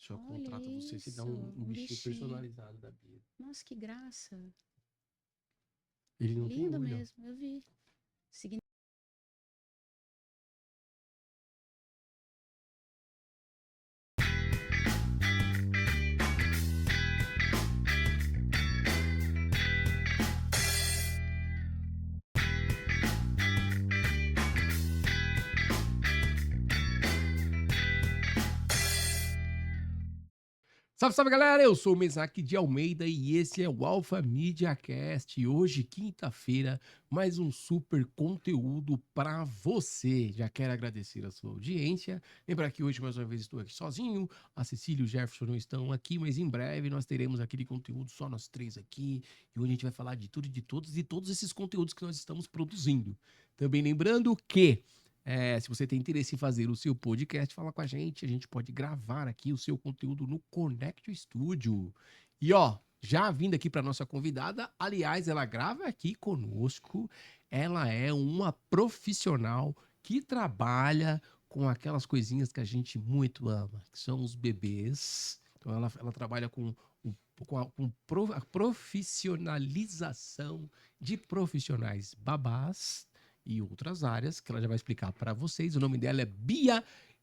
pessoa Olha contrata você, você dá isso, um um bichinho bichinho. personalizado da Bia. Nossa, que graça. Ele não tem Lindo olho, ó. mesmo, eu vi. Salve, salve, galera! Eu sou o Mesaque de Almeida e esse é o Alpha Media Cast. E hoje, quinta-feira, mais um super conteúdo para você. Já quero agradecer a sua audiência. Lembrar que hoje, mais uma vez, estou aqui sozinho. A Cecília e o Jefferson não estão aqui, mas em breve nós teremos aquele conteúdo só nós três aqui. E hoje a gente vai falar de tudo e de todos e todos esses conteúdos que nós estamos produzindo. Também lembrando que se você tem interesse em fazer o seu podcast, fala com a gente pode gravar aqui o seu conteúdo no Connect Studio. E ó, já vindo aqui para nossa convidada, aliás, ela grava aqui conosco, ela é uma profissional que trabalha com aquelas coisinhas que a gente muito ama, que são os bebês. Então ela trabalha a profissionalização de profissionais babás e outras áreas que ela já vai explicar para vocês. O nome dela é Bia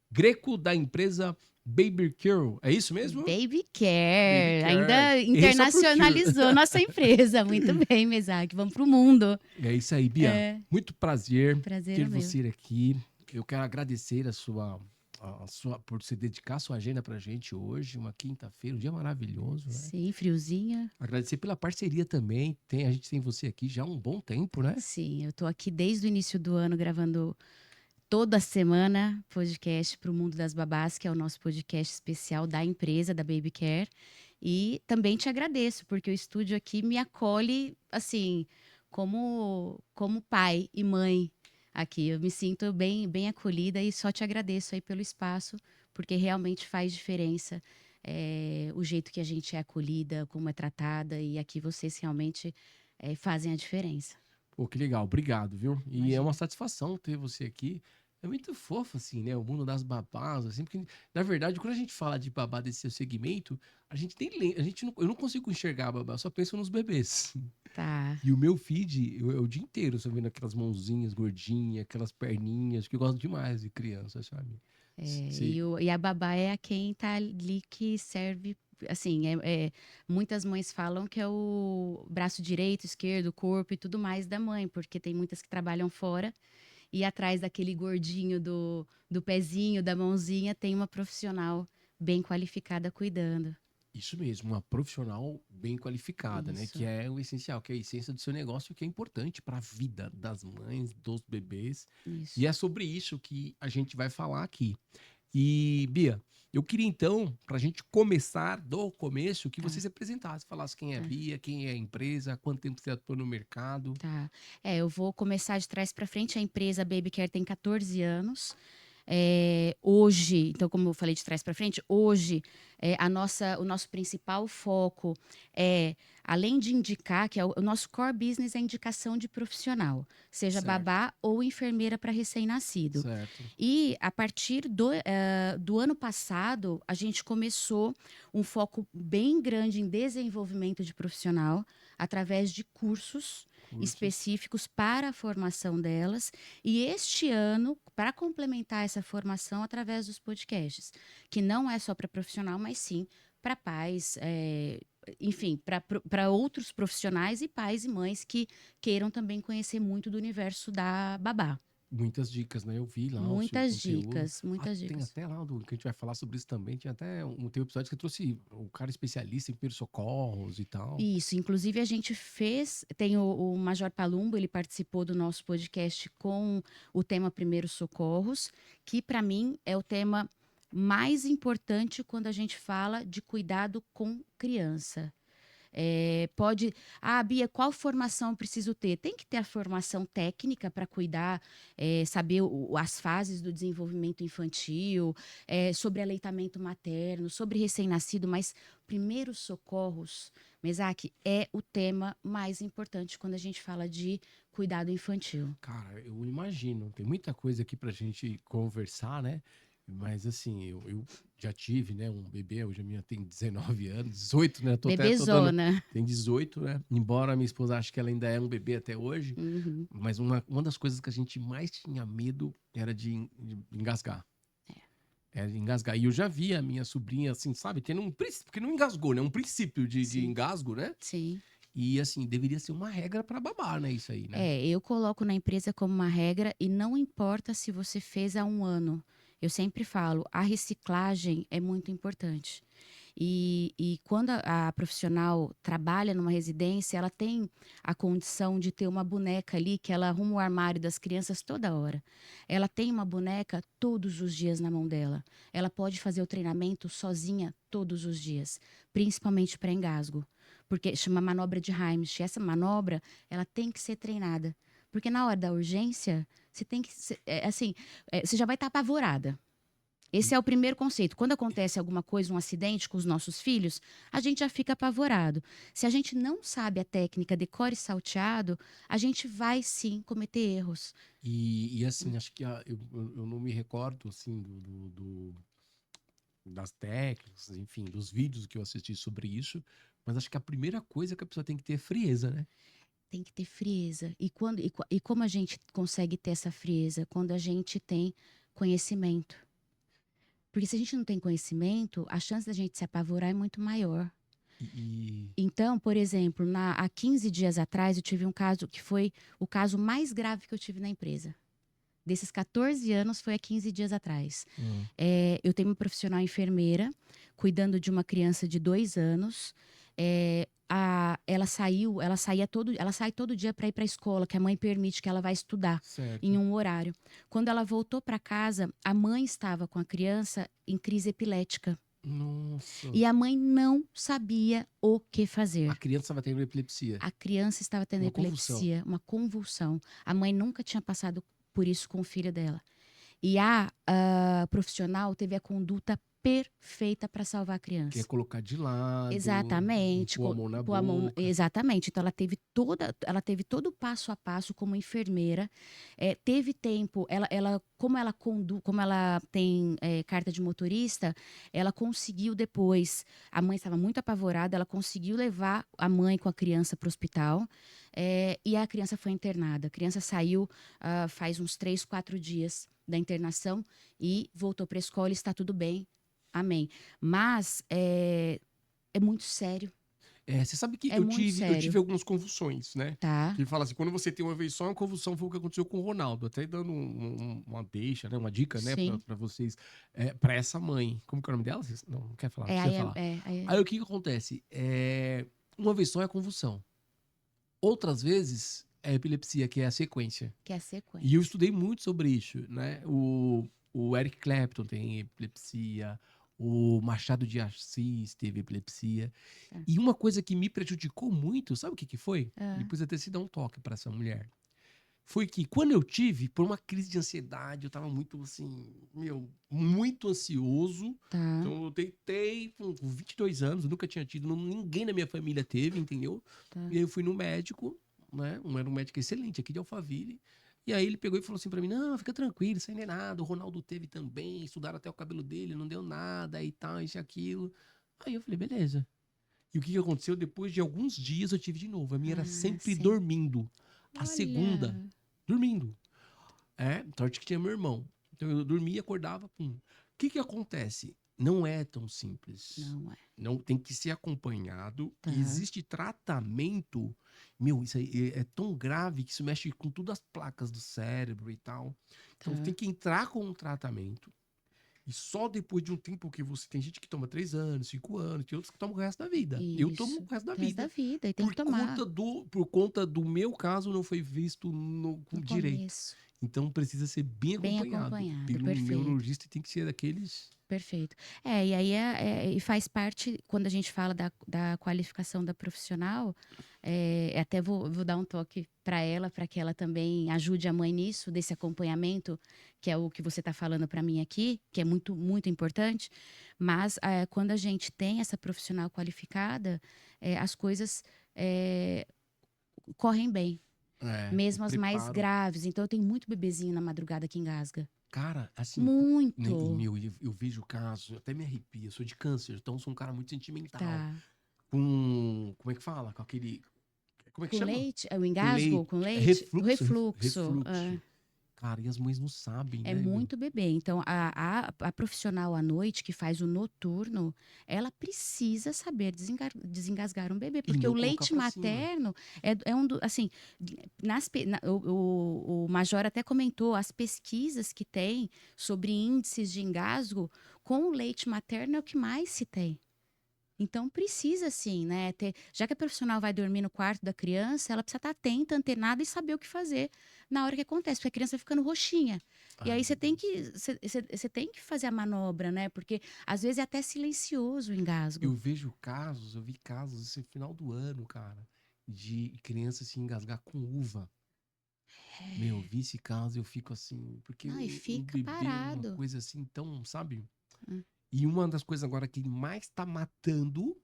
Greco, da empresa Baby Care. É isso mesmo? Baby Baby Care. Care. Ainda Esse é o pro internacionalizou nossa empresa. Muito bem, Mesaque. Vamos pro mundo. É isso aí, Bia. É, Muito prazer prazer é ter meu. você aqui. Eu quero agradecer por você dedicar a sua agenda pra gente hoje, uma quinta-feira, um dia maravilhoso, né? Sim, friozinha. Agradecer pela parceria também. A gente tem você aqui já há um bom tempo, né? Sim, eu tô aqui desde o início do ano gravando toda semana podcast pro Mundo das Babás, que é o nosso podcast especial da empresa, da Baby Care. E também te agradeço, porque o estúdio aqui me acolhe, assim, como pai e mãe aqui. Eu me sinto bem, bem acolhida e só te agradeço aí pelo espaço, porque realmente faz diferença o jeito que a gente é acolhida, como é tratada, e aqui vocês realmente fazem a diferença. Pô, que legal, obrigado, viu? E é uma Imagina. satisfação ter você aqui. É muito fofo, assim, né? O mundo das babás, assim, porque, na verdade, quando a gente fala de babá desse seu segmento, a gente eu não consigo enxergar a babá, eu só penso nos bebês. Tá. E o meu feed, é o dia inteiro, só vendo aquelas mãozinhas gordinhas, aquelas perninhas, que eu gosto demais de criança, sabe? Se, E a babá é a quem tá ali que serve, assim, muitas mães falam que é o braço direito, esquerdo, o corpo e tudo mais da mãe, porque tem muitas que trabalham fora e atrás daquele gordinho do pezinho, da mãozinha, tem uma profissional bem qualificada cuidando. Isso mesmo, uma profissional bem qualificada, né? Que Isso, é o essencial, que é a essência do seu negócio, que é importante para a vida das mães, dos bebês. E isso. é sobre isso que a gente vai falar aqui. E, Bia, eu queria então, para a gente começar do começo, que você Tá, se apresentasse, falasse quem é a tá, Bia, quem é a empresa, quanto tempo você atua no mercado. tá. Eu vou começar de trás para frente. A empresa Baby Care tem 14 anos. Hoje, então, como eu falei de trás para frente, hoje o nosso principal foco é, além de indicar, que é o nosso core business é a indicação de profissional, seja Certo, babá ou enfermeira para recém-nascido. certo, E a partir do ano passado, a gente começou um foco bem grande em desenvolvimento de profissional através de cursos cursos. específicos para a formação delas. E este ano, para complementar essa formação através dos podcasts, que não é só para profissional, mas sim para pais, enfim, para outros profissionais e pais e mães que queiram também conhecer muito do universo da babá. Muitas dicas, né? Eu vi lá o seu Muitas conteúdo. dicas, Ah, muitas tem dicas. até lá do que a gente vai falar sobre isso também. Tinha até tem um episódio que eu trouxe o cara especialista em primeiros socorros e tal. Isso, inclusive a gente tem o Major Palumbo, ele participou do nosso podcast com o tema Primeiros Socorros, que para mim é o tema mais importante quando a gente fala de cuidado com criança. Bia, qual formação eu preciso ter? Tem que ter a formação técnica para cuidar, saber as fases do desenvolvimento infantil, sobre aleitamento materno, sobre recém-nascido, mas primeiros socorros, Mesaque, é o tema mais importante quando a gente fala de cuidado infantil. Cara, eu imagino. Tem muita coisa aqui pra gente conversar, né? Mas assim, eu já tive, né, um bebê, hoje a minha tem 19 anos, 18, né? Tô dando. Bebezona. Tem 18, né? Embora a minha esposa ache que ela ainda é um bebê até hoje, Uhum. mas uma das coisas que a gente mais tinha medo era de engasgar. Era de engasgar. E eu já vi a minha sobrinha, assim, sabe, tendo um princípio, porque não engasgou, né? Um princípio de Sim, engasgo, né? sim. E assim, deveria ser uma regra pra babar, né? Isso aí, né? Eu coloco na empresa como uma regra e não importa se você fez há um ano. Eu sempre falo, a reciclagem é muito importante. E quando a profissional trabalha numa residência, ela tem a condição de ter uma boneca ali que ela arruma o armário das crianças toda hora. Ela tem uma boneca todos os dias na mão dela. Ela pode fazer o treinamento sozinha todos os dias, principalmente para engasgo. Porque chama manobra de Heimlich. Essa manobra, ela tem que ser treinada. Porque na hora da urgência, você tem que você já vai estar apavorada. Esse é o primeiro conceito. Quando acontece alguma coisa, um acidente com os nossos filhos, a gente já fica apavorado. Se a gente não sabe a técnica de core salteado, a gente vai sim cometer erros. E assim, acho que eu não me recordo, assim, das técnicas, enfim, dos vídeos que eu assisti sobre isso, mas acho que a primeira coisa que a pessoa tem que ter é frieza, né? Tem que ter frieza. E como a gente consegue ter essa frieza? Quando a gente tem conhecimento. Porque se a gente não tem conhecimento, a chance da gente se apavorar é muito maior. E Então, por exemplo, há 15 dias atrás, eu tive um caso que foi o caso mais grave que eu tive na empresa. Desses 14 anos, foi há 15 dias atrás. hum, Eu tenho uma profissional enfermeira, cuidando de uma criança de 2 anos. Ela sai todo dia para ir para a escola, que a mãe permite que ela vá estudar em certo. um horário. Quando ela voltou para casa, a mãe estava com a criança em crise epilética. Nossa, E a mãe não sabia o que a fazer. criança vai ter epilepsia, A criança estava tendo uma convulsão. epilepsia, uma convulsão. A mãe nunca tinha passado por isso com o filho dela. E a profissional teve a conduta perfeita para salvar a Que é criança. colocar de lado, Exatamente, pôr a mão na pôr a mão, boca. exatamente. Então ela teve todo o passo a passo como enfermeira. Teve tempo, como ela tem carta de motorista, ela conseguiu depois. A mãe estava muito apavorada, ela conseguiu levar a mãe com a criança para o hospital. E a criança foi internada. A criança saiu faz uns 3, 4 dias da internação e voltou para a escola e está tudo bem. Amém. Mas é muito sério. É, você sabe que É eu muito tive sério. algumas convulsões, né? Tá? Que fala assim, quando você tem uma vez só, uma convulsão foi o que aconteceu com o Ronaldo. Até dando uma deixa, né? Uma dica, né? Sim. Pra vocês. Pra essa mãe. Como que é o nome dela? Não quer falar, não É, precisa aí falar. é Aí o que que acontece? Uma vez só é convulsão. Outras vezes é epilepsia, que é a sequência. que é a E eu sequência. estudei muito sobre isso, né? O Eric Clapton tem epilepsia, o Machado de Assis teve epilepsia. Tá. E uma coisa que me prejudicou muito, sabe o que que foi? Ah, Depois até se dar um toque para essa mulher. Foi que quando eu tive, por uma crise de ansiedade, eu tava muito assim, muito ansioso. tá, Então eu tentei, com 22 anos, eu nunca tinha tido, ninguém na minha família teve, entendeu? tá. E aí eu fui no médico, né? Era um médico excelente aqui de Alphaville. E aí ele pegou e falou assim pra mim: não, fica tranquilo, isso aí não é nada. O Ronaldo teve também, estudaram até o cabelo dele, não deu nada e tal, isso e aquilo. Aí eu falei: beleza. E o que que aconteceu? Depois de alguns dias eu tive de novo. A minha era Ah, sempre sim. dormindo. A segunda, Olha. dormindo. Sorte que tinha meu irmão. Então eu dormia, acordava, pum. O que que acontece? Não é tão simples. Não é. Não tem que ser acompanhado. Tá, E existe tratamento. Isso aí é tão grave que isso mexe com todas as placas do cérebro e tal. Então tem tá. que entrar com um tratamento. E só depois de um tempo que você. Tem gente que toma 3 anos, 5 anos, tem outros que tomam o resto da vida. Eu tomo Isso. o resto da O resto da vida. vida. E tem que tomar Por conta do meu caso, não foi visto com no direito. começo. Então precisa ser bem Bem acompanhado acompanhado. pelo Perfeito. neurologista e tem que ser daqueles. Perfeito. E aí e faz parte, quando a gente fala da qualificação da profissional, até vou dar um toque para ela, para que ela também ajude a mãe nisso, desse acompanhamento, que é o que você está falando para mim aqui, que é muito, muito importante. Mas quando a gente tem essa profissional qualificada, as coisas correm bem, O mesmo as mais preparo. graves. Então, eu tenho muito bebezinho na madrugada que engasga. Cara, assim, né, e, Muito. meu, eu vejo casos, eu até me arrepio, eu sou de câncer, então eu sou um cara muito sentimental. Tá. Como é que fala? Com aquele, como é que Com chama? leite, é o Com engasgo leite, com leite? O refluxo, refluxo. refluxo. Cara, e as mães não sabem, É né, meu? muito bebê. Então, a profissional à noite que faz o noturno, ela precisa saber desengasgar um bebê, E porque o não colocar leite pra cima. materno é um do, assim, o Major até comentou as pesquisas que tem sobre índices de engasgo com o leite materno é o que mais se tem. Então precisa sim, né? Já que a profissional vai dormir no quarto da criança, ela precisa estar atenta, antenada e saber o que fazer na hora que acontece, porque a criança vai ficando roxinha. E Ai, aí meu Deus. você tem que fazer a manobra, né? Porque às vezes é até silencioso o engasgo. Eu vi casos esse final do ano, cara, de criança se engasgar com uva. Meu, vi esse caso e eu fico assim, porque Não, e o fica bebê é uma parado. coisa assim tão, sabe? Hum, E uma das coisas agora que mais tá matando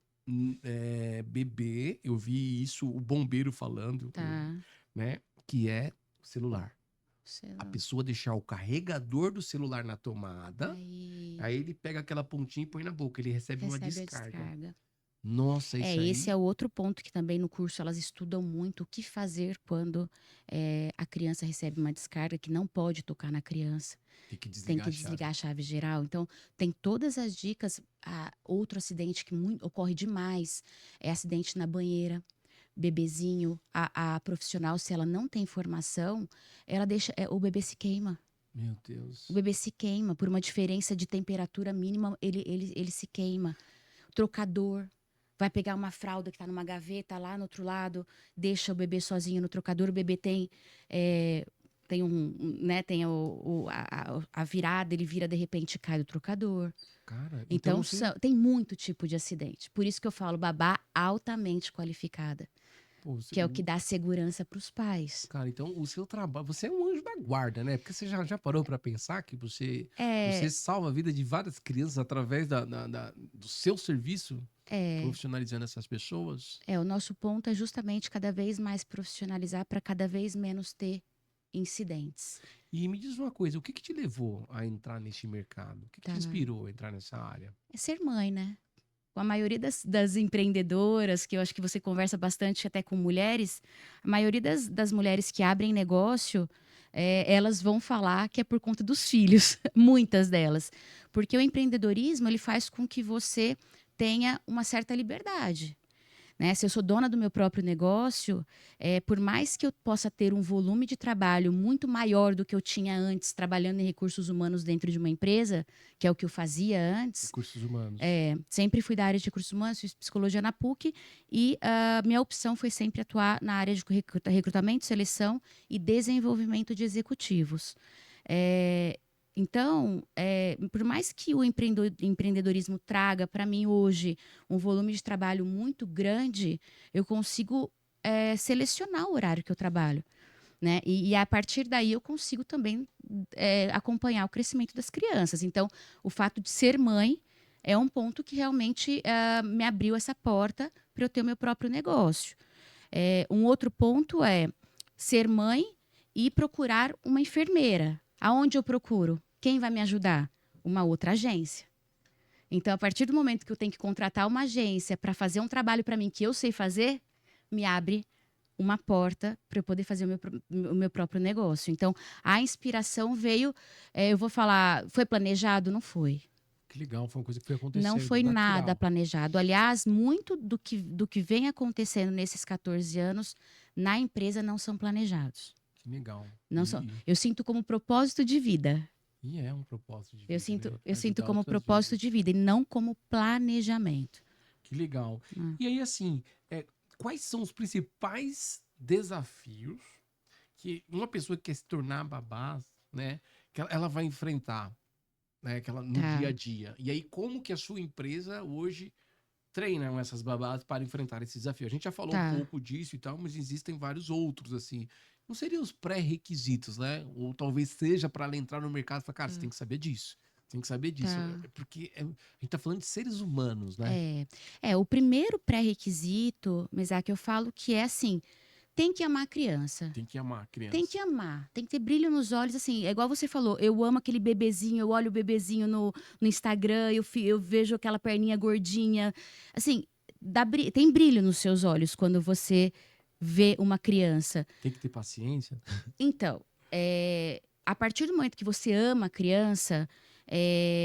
bebê, eu vi isso, o bombeiro falando, Tá. né? Que é o celular. Sei A lá. pessoa deixar o carregador do celular na tomada, Aí aí ele pega aquela pontinha e põe na boca, ele recebe uma recebe a descarga. descarga. Nossa, isso Esse aí é o outro ponto que também no curso elas estudam muito o que fazer quando a criança recebe uma descarga que não pode tocar na criança, tem que tem desligar que a chave. desligar a chave geral. Então, tem todas as dicas. Outro acidente que ocorre demais é acidente na banheira. Bebezinho, a profissional, se ela não tem formação, ela deixa, o bebê se queima. Meu O Deus. bebê se queima por uma diferença de temperatura mínima, ele se queima. Trocador. Vai pegar uma fralda que está numa gaveta lá no outro lado, deixa o bebê sozinho no trocador, o bebê tem né, tem a virada, ele vira de repente e cai do trocador. Cara, então Então você, tem muito tipo de acidente. Por isso que eu falo babá altamente qualificada, pô, que é o que dá segurança para os pais. cara, então o seu trabalho, você é um anjo da guarda, né? Porque você já parou pra pensar que você É, salva a vida de várias crianças através do seu serviço, é, profissionalizando essas pessoas? o nosso ponto é justamente cada vez mais profissionalizar para cada vez menos ter incidentes. E me diz uma coisa, o que que te levou a entrar nesse mercado? O que que te Tá? inspirou a entrar nessa área? É ser mãe, né? Com a maioria das empreendedoras, que eu acho que você conversa bastante até com mulheres, a maioria das mulheres que abrem negócio, elas vão falar que é por conta dos filhos, muitas delas. Porque o empreendedorismo, ele faz com que você tenha uma certa liberdade. Né? Se eu sou dona do meu próprio negócio, por mais que eu possa ter um volume de trabalho muito maior do que eu tinha antes, trabalhando em recursos humanos dentro de uma empresa, que é o que eu fazia antes, Recursos humanos. sempre fui da área de recursos humanos, fiz psicologia na PUC e a minha opção foi sempre atuar na área de recrutamento, seleção e desenvolvimento de executivos. É, então, por mais que o empreendedorismo traga para mim hoje um volume de trabalho muito grande, eu consigo selecionar o horário que eu trabalho. Né? E a partir daí eu consigo também acompanhar o crescimento das crianças. Então, o fato de ser mãe é um ponto que realmente me abriu essa porta para eu ter o meu próprio negócio. Um outro ponto é ser mãe e procurar uma enfermeira. Aonde eu procuro? Quem vai me ajudar? Uma outra agência. Então, a partir do momento que eu tenho que contratar uma agência para fazer um trabalho para mim que eu sei fazer, me abre uma porta para eu poder fazer o meu próprio negócio. Então, a inspiração veio, eu vou falar, foi planejado? Não foi. Que legal, foi uma coisa que foi Não acontecendo, foi nada natural. planejado. Aliás, muito do que vem acontecendo nesses 14 anos na empresa não são planejados. Que legal. Não são, eu sinto como propósito de vida. E é um propósito de Eu vida, sinto, né? eu sinto Ajudar como outras propósito vidas. de vida e não como planejamento. Que legal. Hum. E aí, assim, quais são os principais desafios que uma pessoa que quer se tornar babá, né, que ela vai enfrentar, né, que ela, no dia Tá, a dia? E aí, como que a sua empresa hoje treina essas babás para enfrentar esse desafio? A gente já falou um tá. pouco disso e tal, mas existem vários outros, assim. Não seriam os pré-requisitos, né? Ou talvez seja para ela entrar no mercado e falar, cara, você tem que saber disso. Tem que saber disso. Tá. Porque a gente tá falando de seres humanos, né? O primeiro pré-requisito, Mesaque, eu falo que é assim, tem que amar a criança. Tem que amar a criança. Tem que amar, tem que ter brilho nos olhos, assim, é igual você falou, eu amo aquele bebezinho, eu olho o bebezinho no Instagram, eu vejo aquela perninha gordinha, assim, tem brilho nos seus olhos quando você vê uma criança. Tem que ter paciência. Então, a partir do momento que você ama a criança,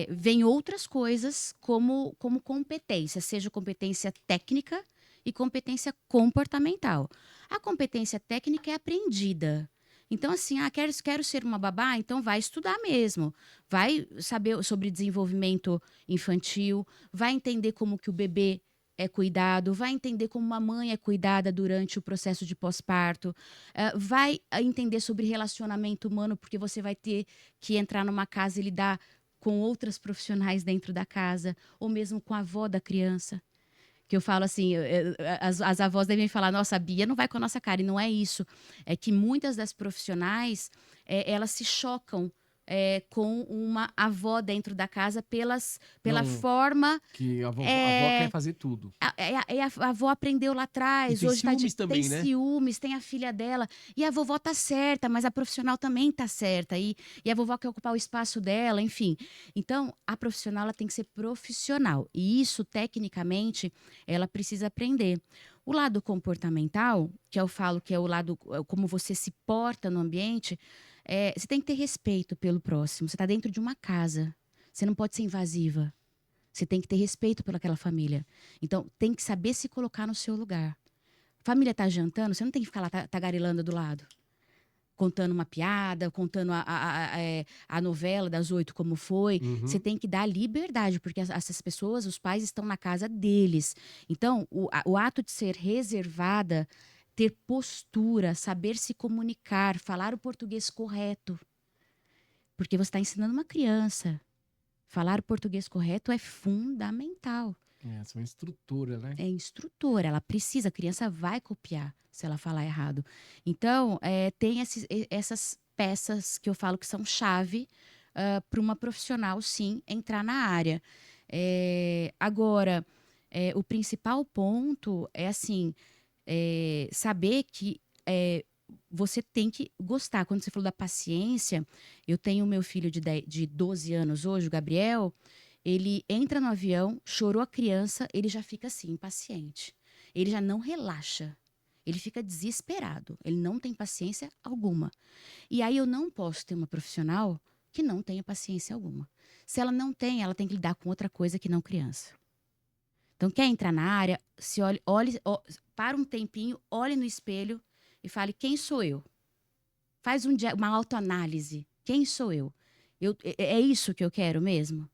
vem outras coisas como competência, seja competência técnica e competência comportamental. A competência técnica é aprendida. Então, assim, quero ser uma babá, então vai estudar mesmo. Vai saber sobre desenvolvimento infantil, vai entender como que o bebê é cuidado, vai entender como uma mãe é cuidada durante o processo de pós-parto, vai entender sobre relacionamento humano, porque você vai ter que entrar numa casa e lidar com outras profissionais dentro da casa, ou mesmo com a avó da criança. Que eu falo assim, as avós devem falar, nossa, a Bia não vai com a nossa cara, e não é isso. É que muitas das profissionais, elas se chocam com uma avó dentro da casa pela Não, forma... que a avó quer fazer tudo. A avó aprendeu lá atrás, tem hoje ciúmes também, tem né? ciúmes, tem a filha dela, e a vovó tá certa, mas a profissional também tá certa, e a vovó quer ocupar o espaço dela, enfim. Então, a profissional ela tem que ser profissional, e isso, tecnicamente, ela precisa aprender. O lado comportamental, que eu falo que é o lado, como você se porta no ambiente, você tem que ter respeito pelo próximo, você tá dentro de uma casa, você não pode ser invasiva. Você tem que ter respeito pelaquela família. Então, tem que saber se colocar no seu lugar. Família tá jantando, você não tem que ficar lá tagarelando do lado. Contando uma piada, contando a novela das 8 como foi. Você tem que dar liberdade, porque essas pessoas, os pais estão na casa deles. Então, o ato de ser reservada, ter postura, saber se comunicar, falar o português correto. Porque você está ensinando uma criança. Falar o português correto é fundamental. Essa é uma estrutura, né? É instrutora, ela precisa, a criança vai copiar se ela falar errado. Então, tem essas peças que eu falo que são chave para uma profissional, sim, entrar na área. Agora, o principal ponto é assim, saber que você tem que gostar. Quando você falou da paciência, eu tenho o meu filho de 12 anos hoje, o Gabriel, ele entra no avião, chorou a criança, ele já fica assim, impaciente. Ele já não relaxa. Ele fica desesperado. Ele não tem paciência alguma. E aí eu não posso ter uma profissional que não tenha paciência alguma. Se ela não tem, ela tem que lidar com outra coisa que não criança. Então, quer entrar na área, se olhe, para um tempinho, olhe no espelho e fale, quem sou eu? Faz uma autoanálise. Quem sou eu? É isso que eu quero mesmo?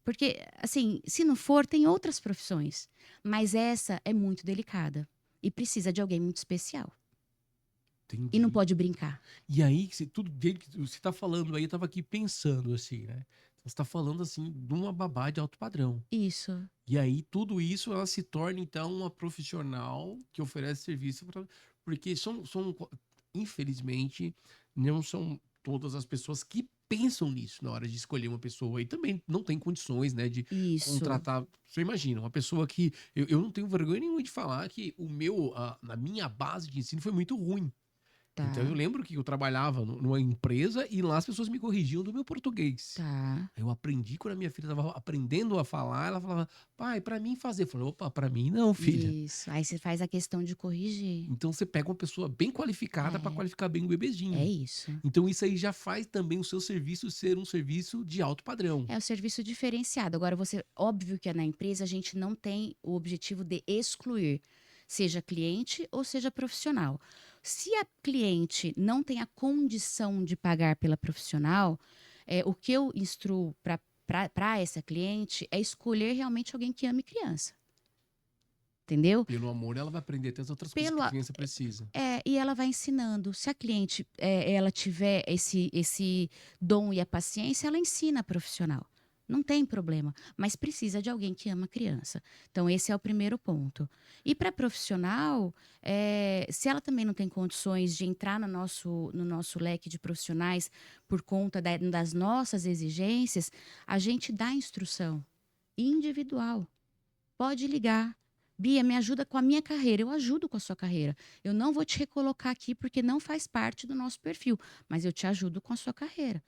Porque, assim, se não for, tem outras profissões. Mas essa é muito delicada. E precisa de alguém muito especial. Entendi. E não pode brincar. E aí, tudo dele que você tá falando aí, eu tava aqui pensando assim, né? Você tá falando assim de uma babá de alto padrão. Isso. E aí, tudo isso, ela se torna, então, uma profissional que oferece serviço para... Porque infelizmente, não são todas as pessoas que pensam nisso na hora de escolher uma pessoa. E também não tem condições, né, de Isso. contratar... Você imagina, uma pessoa que... Eu não tenho vergonha nenhuma de falar que na minha base de ensino foi muito ruim. Tá. Então eu lembro que eu trabalhava numa empresa e lá as pessoas me corrigiam do meu português. Tá. Eu aprendi quando a minha filha estava aprendendo a falar, ela falava, pai, pra mim fazer. Eu falei, opa, pra mim não, filha. Isso. Aí você faz a questão de corrigir. Então você pega uma pessoa bem qualificada pra qualificar bem o bebezinho. É isso. Então isso aí já faz também o seu serviço ser um serviço de alto padrão. É o serviço diferenciado. Agora, óbvio que na empresa a gente não tem o objetivo de excluir, seja cliente ou seja profissional. Se a cliente não tem a condição de pagar pela profissional, o que eu instruo para essa cliente é escolher realmente alguém que ame criança. Entendeu? Pelo amor, ela vai aprender até as outras coisas que a criança precisa. E ela vai ensinando. Se a cliente ela tiver esse dom e a paciência, ela ensina a profissional. Não tem problema, mas precisa de alguém que ama a criança. Então, esse é o primeiro ponto. E para profissional, se ela também não tem condições de entrar no nosso leque de profissionais por conta das nossas exigências, a gente dá instrução individual. Pode ligar, Bia, me ajuda com a minha carreira. Eu ajudo com a sua carreira. Eu não vou te recolocar aqui porque não faz parte do nosso perfil, mas eu te ajudo com a sua carreira.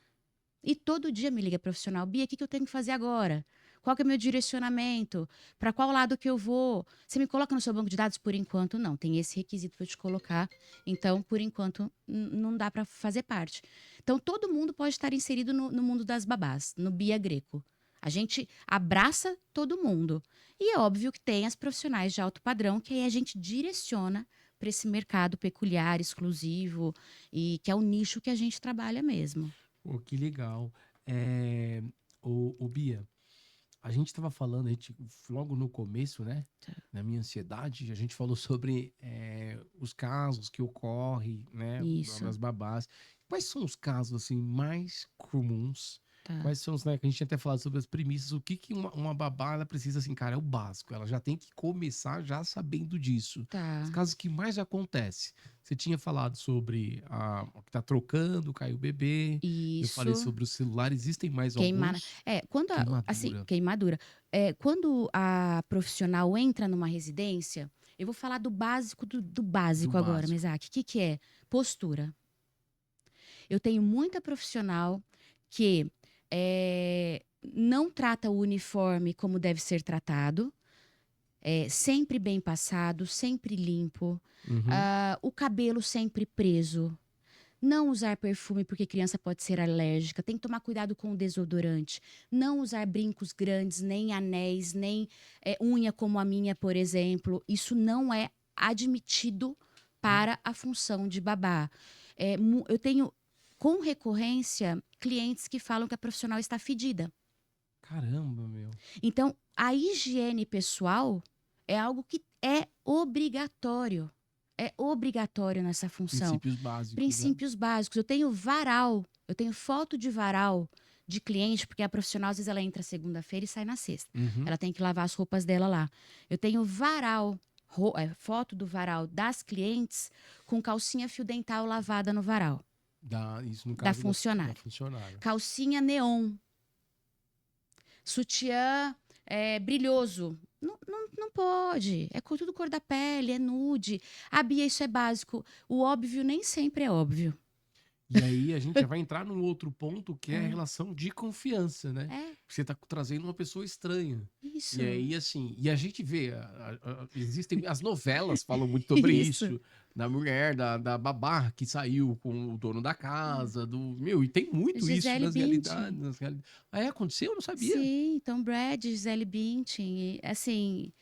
E todo dia me liga profissional. Bia, o que eu tenho que fazer agora? Qual que é o meu direcionamento? Para qual lado que eu vou? Você me coloca no seu banco de dados? Por enquanto, não. Tem esse requisito para eu te colocar. Então, por enquanto, não dá para fazer parte. Então, todo mundo pode estar inserido no mundo das babás, no Bia Greco. A gente abraça todo mundo. E é óbvio que tem as profissionais de alto padrão, que aí a gente direciona para esse mercado peculiar, exclusivo, e que é o nicho que a gente trabalha mesmo. Pô, que legal. É, o Bia, a gente estava falando, logo no começo, né? Na minha ansiedade, a gente falou sobre os casos que ocorrem, né? Isso. Das babás. Quais são os casos, assim, mais comuns? Tá. Quais são os, né? Que a gente tinha até falado sobre as premissas. O que uma babá, ela precisa, assim, cara, é o básico. Ela já tem que começar já sabendo disso. Tá. Os casos que mais acontecem. Você tinha falado sobre o que tá trocando, caiu o bebê. Eu falei Isso. sobre o celular. Existem mais Queimar. alguns? Quando queimadura. Quando a profissional entra numa residência, eu vou falar do básico do básico Do agora, básico. Mesaque. O que é? Postura. Eu tenho muita profissional que não trata o uniforme como deve ser tratado. Sempre bem passado, sempre limpo. Uhum. O cabelo sempre preso. Não usar perfume porque criança pode ser alérgica. Tem que tomar cuidado com o desodorante. Não usar brincos grandes, nem anéis, nem unha como a minha, por exemplo. Isso não é admitido para a função de babá. Eu tenho, com recorrência, clientes que falam que a profissional está fedida. Caramba, meu. Então, a higiene pessoal é algo que é obrigatório. É obrigatório nessa função. Princípios básicos. Princípios básicos. Eu tenho varal, eu tenho foto de varal de cliente, porque a profissional, às vezes, ela entra segunda-feira e sai na sexta. Uhum. Ela tem que lavar as roupas dela lá. Eu tenho varal, foto do varal das clientes com calcinha fio dental lavada no varal. Isso no Da caso funcionária. da funcionária. Calcinha neon. Sutiã brilhoso. Não pode. É tudo cor da pele, é nude. Bia, isso é básico. O óbvio nem sempre é óbvio. E aí a gente já vai entrar num outro ponto que é a relação de confiança, né? Você tá trazendo uma pessoa estranha. Isso. E aí, assim, e a gente vê, existem, as novelas falam muito sobre isso. Da mulher, da babá que saiu com o dono da casa, e tem muito Gisele isso nas realidades. Aconteceu? Eu não sabia. Sim, Tom Brady, Gisele Bündchen, assim,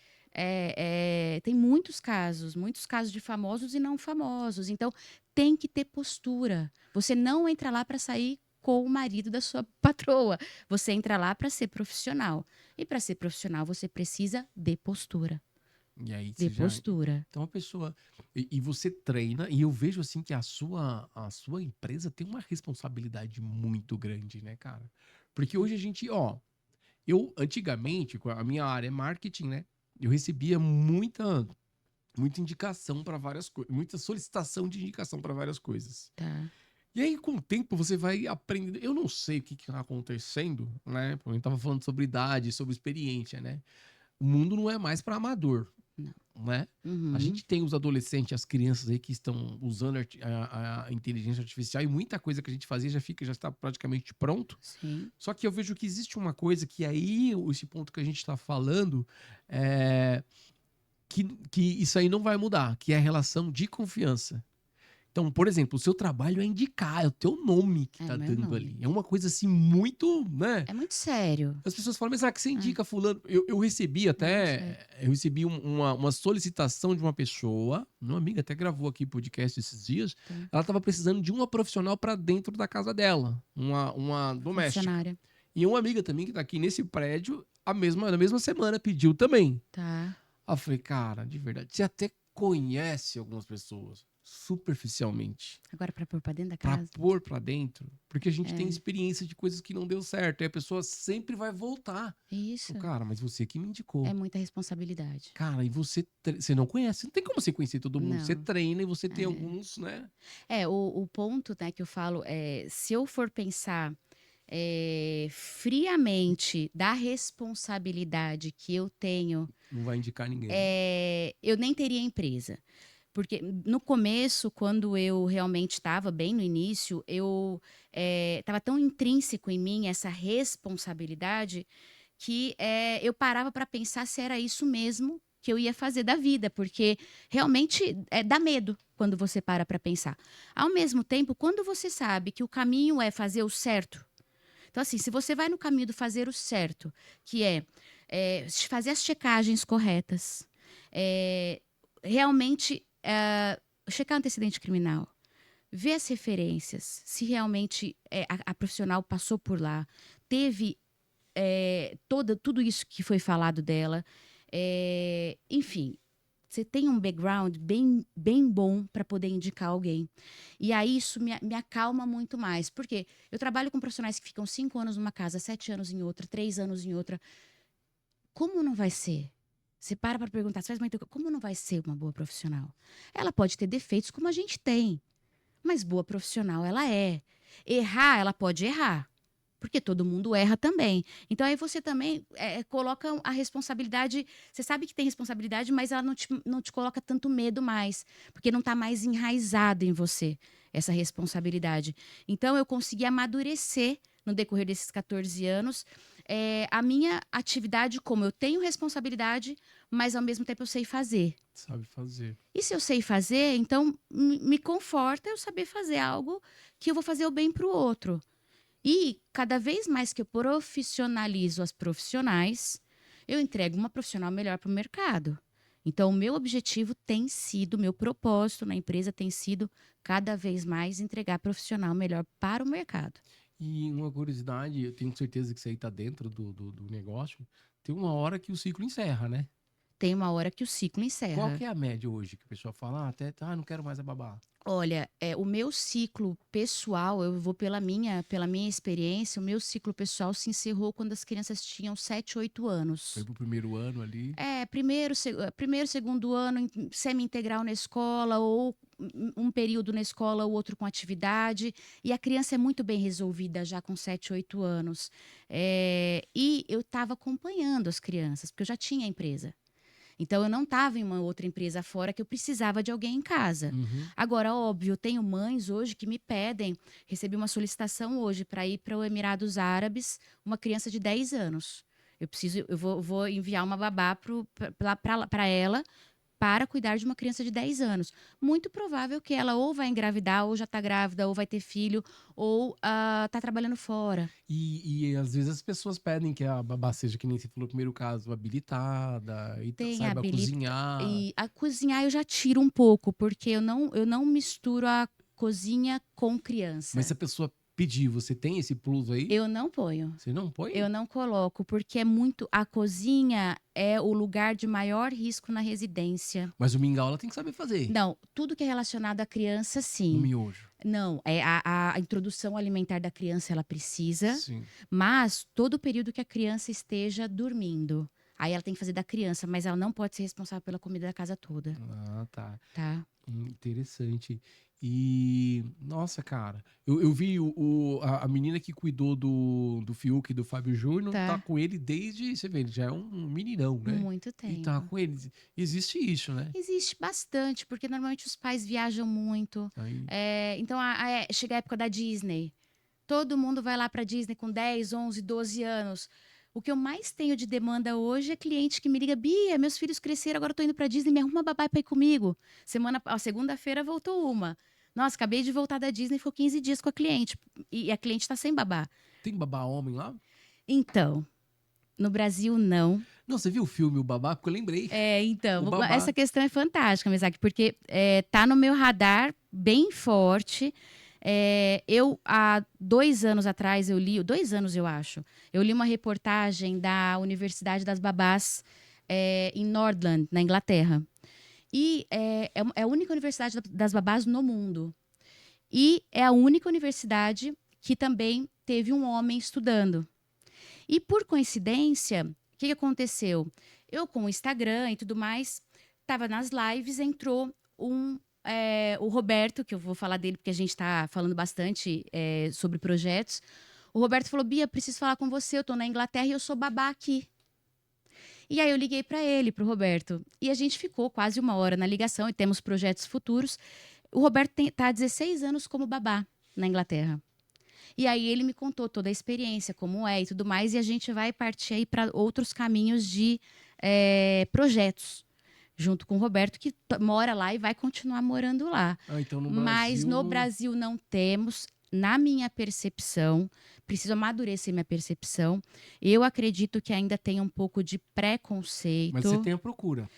tem muitos casos de famosos e não famosos. Então, tem que ter postura. Você não entra lá para sair com o marido da sua patroa. Você entra lá para ser profissional. E para ser profissional, você precisa de postura. E aí de postura. Então a pessoa... E você treina, e eu vejo assim que a sua empresa tem uma responsabilidade muito grande, né, cara? Porque hoje a gente, eu antigamente, a minha área é marketing, né? Eu recebia muita indicação para várias coisas, muita solicitação de indicação para várias coisas. Tá. E aí, com o tempo, você vai aprendendo. Eu não sei o que tá acontecendo, né? A gente tava falando sobre idade, sobre experiência, né? O mundo não é mais para amador, né? Uhum. A gente tem os adolescentes, as crianças aí que estão usando a inteligência artificial e muita coisa que a gente fazia já está praticamente pronto. Sim. Só que eu vejo que existe uma coisa que aí, esse ponto que a gente está falando, que isso aí não vai mudar, que é a relação de confiança. Então, por exemplo, o seu trabalho é indicar, é o teu nome que tá dando nome. ali. É uma coisa assim muito, né? É muito sério. As pessoas falam, mas será que você indica fulano? Eu recebi até, eu recebi uma solicitação de uma pessoa, uma amiga até gravou aqui podcast esses dias, ela estava precisando de uma profissional para dentro da casa dela, uma doméstica. E uma amiga também que tá aqui nesse prédio, na mesma semana, pediu também. Tá. Aí eu falei, cara, de verdade, você até conhece algumas pessoas superficialmente. Agora para pôr para dentro da casa? Para pôr para dentro, porque a gente tem experiência de coisas que não deu certo, e a pessoa sempre vai voltar. Isso. Cara, mas você que me indicou. É muita responsabilidade. Cara, e você não conhece, não tem como você conhecer todo mundo. Não. Você treina e você tem alguns, né? O ponto, né, que eu falo, se eu for pensar friamente da responsabilidade que eu tenho, Não vai indicar ninguém. eu nem teria empresa. Porque no começo, quando eu realmente estava bem no início, eu estava tão intrínseco em mim essa responsabilidade que eu parava para pensar se era isso mesmo que eu ia fazer da vida, porque realmente dá medo quando você para pensar. Ao mesmo tempo, quando você sabe que o caminho é fazer o certo, então assim, se você vai no caminho do fazer o certo, que fazer as checagens corretas, realmente checar antecedente criminal, ver as referências, se realmente a profissional passou por lá, teve tudo isso que foi falado dela, enfim, você tem um background bem, bem bom para poder indicar alguém. E aí isso me acalma muito mais, porque eu trabalho com profissionais que ficam 5 anos numa casa, 7 anos em outra, 3 anos em outra. Como não vai ser? Você para perguntar, você faz uma como não vai ser uma boa profissional? Ela pode ter defeitos como a gente tem, mas boa profissional ela é. Errar, ela pode errar, porque todo mundo erra também. Então aí você também coloca a responsabilidade, você sabe que tem responsabilidade, mas ela não te coloca tanto medo mais, porque não está mais enraizado em você essa responsabilidade. Então eu consegui amadurecer no decorrer desses 14 anos a minha atividade, como eu tenho responsabilidade, mas ao mesmo tempo eu sei fazer. Sabe fazer. E se eu sei fazer, então me conforta eu saber fazer algo que eu vou fazer o bem para o outro. E cada vez mais que eu profissionalizo as profissionais, eu entrego uma profissional melhor para o mercado. Então, o meu objetivo tem sido, meu propósito na empresa tem sido cada vez mais entregar profissional melhor para o mercado. E uma curiosidade, eu tenho certeza que isso aí tá dentro do negócio. Tem uma hora que o ciclo encerra, né? Tem uma hora que o ciclo Qual encerra. que é a média hoje que o pessoal fala, não quero mais a babá? Olha, o meu ciclo pessoal, eu vou pela minha experiência, o meu ciclo pessoal se encerrou quando as crianças tinham 7, 8 Foi anos. pro primeiro ano ali. Primeiro, segundo ano, semi-integral na escola, ou um período na escola, o outro com atividade. E a criança é muito bem resolvida já com 7, 8 anos. E eu estava acompanhando as crianças, porque eu já tinha empresa. Então, eu não estava em uma outra empresa fora que eu precisava de alguém em casa. Uhum. Agora, óbvio, eu tenho mães hoje que me pedem, recebi uma solicitação hoje para ir para os Emirados Árabes, uma criança de 10 anos. Eu vou enviar uma babá para ela para cuidar de uma criança de 10 anos. Muito provável que ela ou vai engravidar, ou já está grávida, ou vai ter filho, ou está trabalhando fora. E às vezes as pessoas pedem que a babá seja, que nem você falou no primeiro caso, habilitada e Tem saiba cozinhar. E a cozinhar eu já tiro um pouco, porque eu não misturo a cozinha com Mas se criança. a pessoa pedir, você tem esse plus aí? Eu não ponho. Você não põe? Eu não coloco, porque a cozinha é o lugar de maior risco na residência. Mas o mingau ela tem que saber fazer. Não, tudo que é relacionado à criança, No sim. miojo. Não, a introdução alimentar da criança ela precisa, Sim. mas todo o período que a criança esteja dormindo. Aí ela tem que fazer da criança, mas ela não pode ser responsável pela comida da casa toda, Ah, tá. tá? Interessante. E, nossa, cara, eu vi a menina que cuidou do Fiuk e do Fábio Júnior, tá Tá. com ele desde, você vê, ele já é um meninão, né? Muito E tá tempo. com ele. Existe isso, né? Existe bastante, porque normalmente os pais viajam muito. Aí, Então, chega a época da Disney. Todo mundo vai lá para Disney com 10, 11, 12 anos. O que eu mais tenho de demanda hoje é cliente que me liga: Bia, meus filhos cresceram, agora eu tô indo para Disney, me arruma uma babá para ir comigo. Segunda-feira voltou uma. Nossa, acabei de voltar da Disney, ficou 15 dias com a cliente. E a cliente tá sem babá. tem babá homem lá? Então, no Brasil, não. Não, você viu o filme O Babá? Porque eu lembrei. O Essa Babá. questão é fantástica, Misaki, porque tá no meu radar bem forte. Há 2 anos atrás, 2 anos eu acho, eu li uma reportagem da Universidade das Babás em Nordland, na Inglaterra. E é a única universidade das babás no mundo. E é a única universidade que também teve um homem estudando. E por coincidência, o que aconteceu? Eu, com o Instagram e tudo mais, estava nas lives, entrou o Roberto, que eu vou falar dele porque a gente está falando bastante sobre projetos. O Roberto falou, Bia, preciso falar com você, eu tô na Inglaterra e eu sou babá aqui. E aí eu liguei para ele, pro Roberto, e a gente ficou quase 1 hora na ligação e temos projetos futuros. O Roberto tá há 16 anos como babá na Inglaterra. E aí ele me contou toda a experiência, como é e tudo mais, e a gente vai partir aí para outros caminhos de projetos, junto com o Roberto, que mora lá e vai continuar morando lá. Então no Mas Brasil... no Brasil não temos, na minha percepção, preciso amadurecer minha percepção, eu acredito que ainda tem um pouco de preconceito. Mas você tem a procura.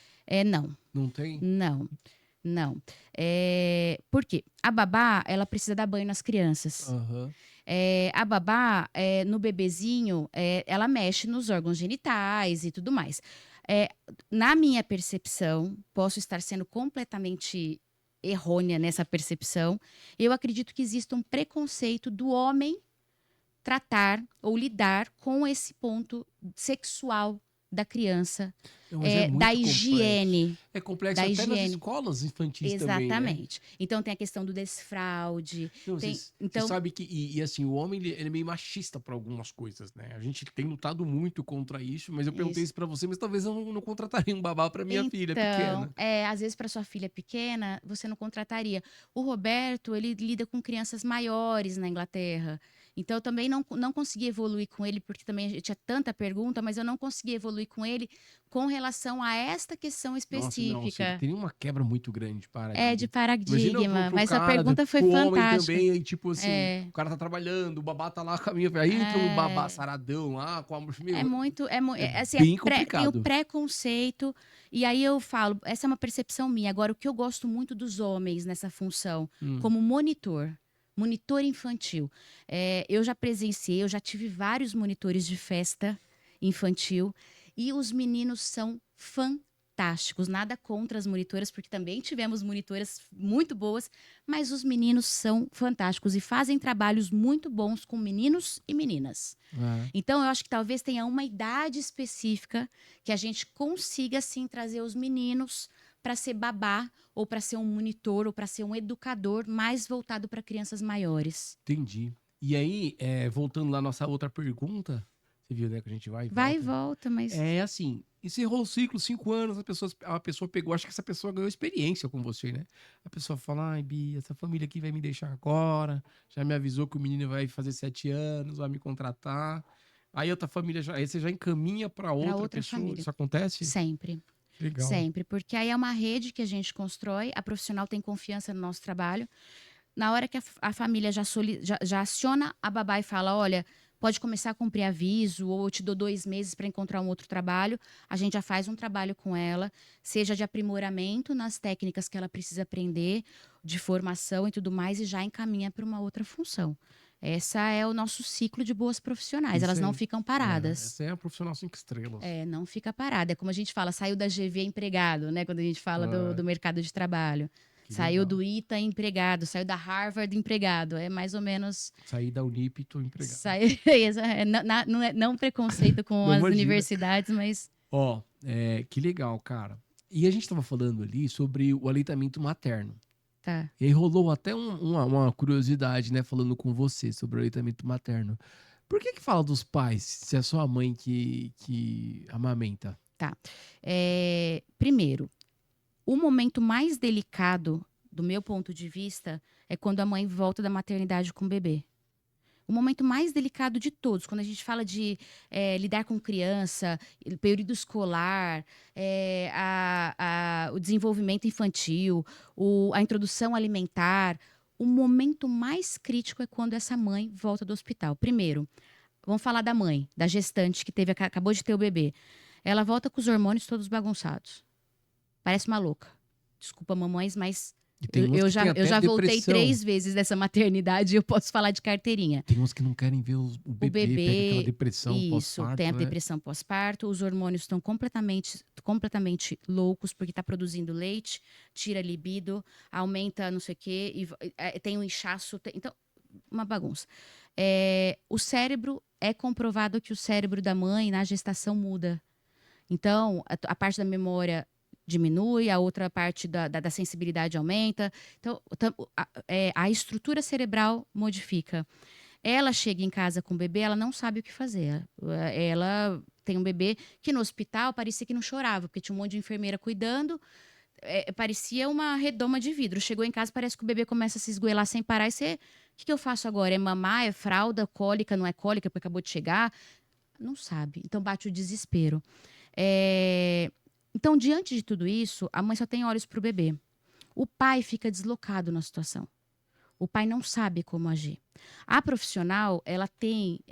Não. Não tem? Não. Por quê? A babá, ela precisa dar banho nas crianças. Aham. A babá, no bebezinho, ela mexe nos órgãos genitais e tudo mais. Na minha percepção, posso estar sendo completamente errônea nessa percepção, eu acredito que exista um preconceito do homem tratar ou lidar com esse ponto sexual da criança, Não, mas é muito da complexo. higiene. É complexo Da até nas higiene. escolas infantis também, né? Exatamente. Então tem a questão do desfraude. Não, tem- você então, sabe que, e assim, o homem ele é meio machista para algumas coisas, né? A gente tem lutado muito contra isso, mas eu perguntei Isso. isso para você, mas talvez eu não contrataria um babá para minha filha então, pequena. às vezes para sua filha pequena, você não contrataria. O Roberto, ele lida com crianças maiores na Inglaterra. Então, eu também não consegui evoluir com ele, porque também eu tinha tanta pergunta, mas eu não consegui evoluir com ele com relação a esta questão Nossa, não, específica. teria uma quebra muito grande de De paradigma. Imagina paradigma. pro Mas sua cara, pergunta foi pro homem fantástica. também, aí, tipo assim, É. o cara tá trabalhando, o babá tá lá com a minha... Aí entra um babá É. saradão lá, com a... Meu, Assim, bem tem complicado. o preconceito, e aí eu falo, essa é uma percepção minha. Agora, o que eu gosto muito dos homens nessa função, como monitor infantil. Eu já presenciei, eu já tive vários monitores de festa infantil, e os meninos são fantásticos. Nada contra as monitoras, porque também tivemos monitoras muito boas, mas os meninos são fantásticos e fazem trabalhos muito bons com meninos e meninas. É. Então, eu acho que talvez tenha uma idade específica que a gente consiga, sim, trazer os meninos para ser babá, ou para ser um monitor, ou para ser um educador mais voltado para crianças maiores. Entendi. E aí, voltando lá à nossa outra pergunta, você viu, né, que a gente vai e Vai e volta. volta, mas... É assim, encerrou o ciclo, 5 anos, a pessoa pegou, acho que essa pessoa ganhou experiência com você, né? A pessoa fala, ai, Bia, essa família aqui vai me deixar agora, já me avisou que o menino vai fazer 7 anos, vai me contratar. Aí outra família, aí você já encaminha para outra pessoa, família. isso acontece? Sempre. Legal. Sempre, porque aí é uma rede que a gente constrói, a profissional tem confiança no nosso trabalho. Na hora que a família já aciona a babá e fala, olha, pode começar a cumprir aviso, ou eu te dou 2 meses para encontrar um outro trabalho, a gente já faz um trabalho com ela, seja de aprimoramento nas técnicas que ela precisa aprender, de formação e tudo mais, e já encaminha para uma outra função. Esse é o nosso ciclo de boas profissionais, Isso elas não aí. ficam paradas. Essa é a profissional 5 estrelas. Não fica parada. É como a gente fala, saiu da GV empregado, né? Quando a gente fala do mercado de trabalho. Que Saiu legal. do ITA empregado, saiu da Harvard empregado. É mais ou menos. Saí da Unip e tô empregado. Não preconceito com Não, as imagina. universidades, mas. Ó, que legal, cara. E a gente tava falando ali sobre o aleitamento materno. Tá. E aí rolou até uma curiosidade, né, falando com você sobre o aleitamento materno. Por que fala dos pais, se é só a mãe que amamenta? Primeiro, o momento mais delicado, do meu ponto de vista, é quando a mãe volta da maternidade com o bebê. O momento mais delicado de todos, quando a gente fala de lidar com criança, período escolar, o desenvolvimento infantil, a introdução alimentar, o momento mais crítico é quando essa mãe volta do hospital. Primeiro, vamos falar da mãe, da gestante que acabou de ter o bebê. Ela volta com os hormônios todos bagunçados. Parece uma louca. Desculpa, mamães, mas E tem uns eu que já, tem até eu já voltei depressão. 3 vezes dessa maternidade e eu posso falar de carteirinha. Tem uns que não querem ver o bebê, pega aquela depressão Isso, pós-parto, tem a né? depressão pós-parto, os hormônios estão completamente loucos porque está produzindo leite, tira libido, aumenta não sei o quê, tem um inchaço, então, uma bagunça. O cérebro, é comprovado que o cérebro da mãe na gestação muda. Então, a parte da memória diminui, a outra parte da sensibilidade aumenta. Então, a estrutura cerebral modifica. Ela chega em casa com o bebê, ela não sabe o que fazer. Ela tem um bebê que no hospital parecia que não chorava, porque tinha um monte de enfermeira cuidando, parecia uma redoma de vidro. Chegou em casa, parece que o bebê começa a se esgoelar sem parar. E você, o que eu faço agora? É mamar, é fralda, cólica, não é cólica, porque acabou de chegar? Não sabe. Então bate o desespero. Então, diante de tudo isso, a mãe só tem olhos para o bebê. O pai fica deslocado na situação. O pai não sabe como agir. A profissional, ela tem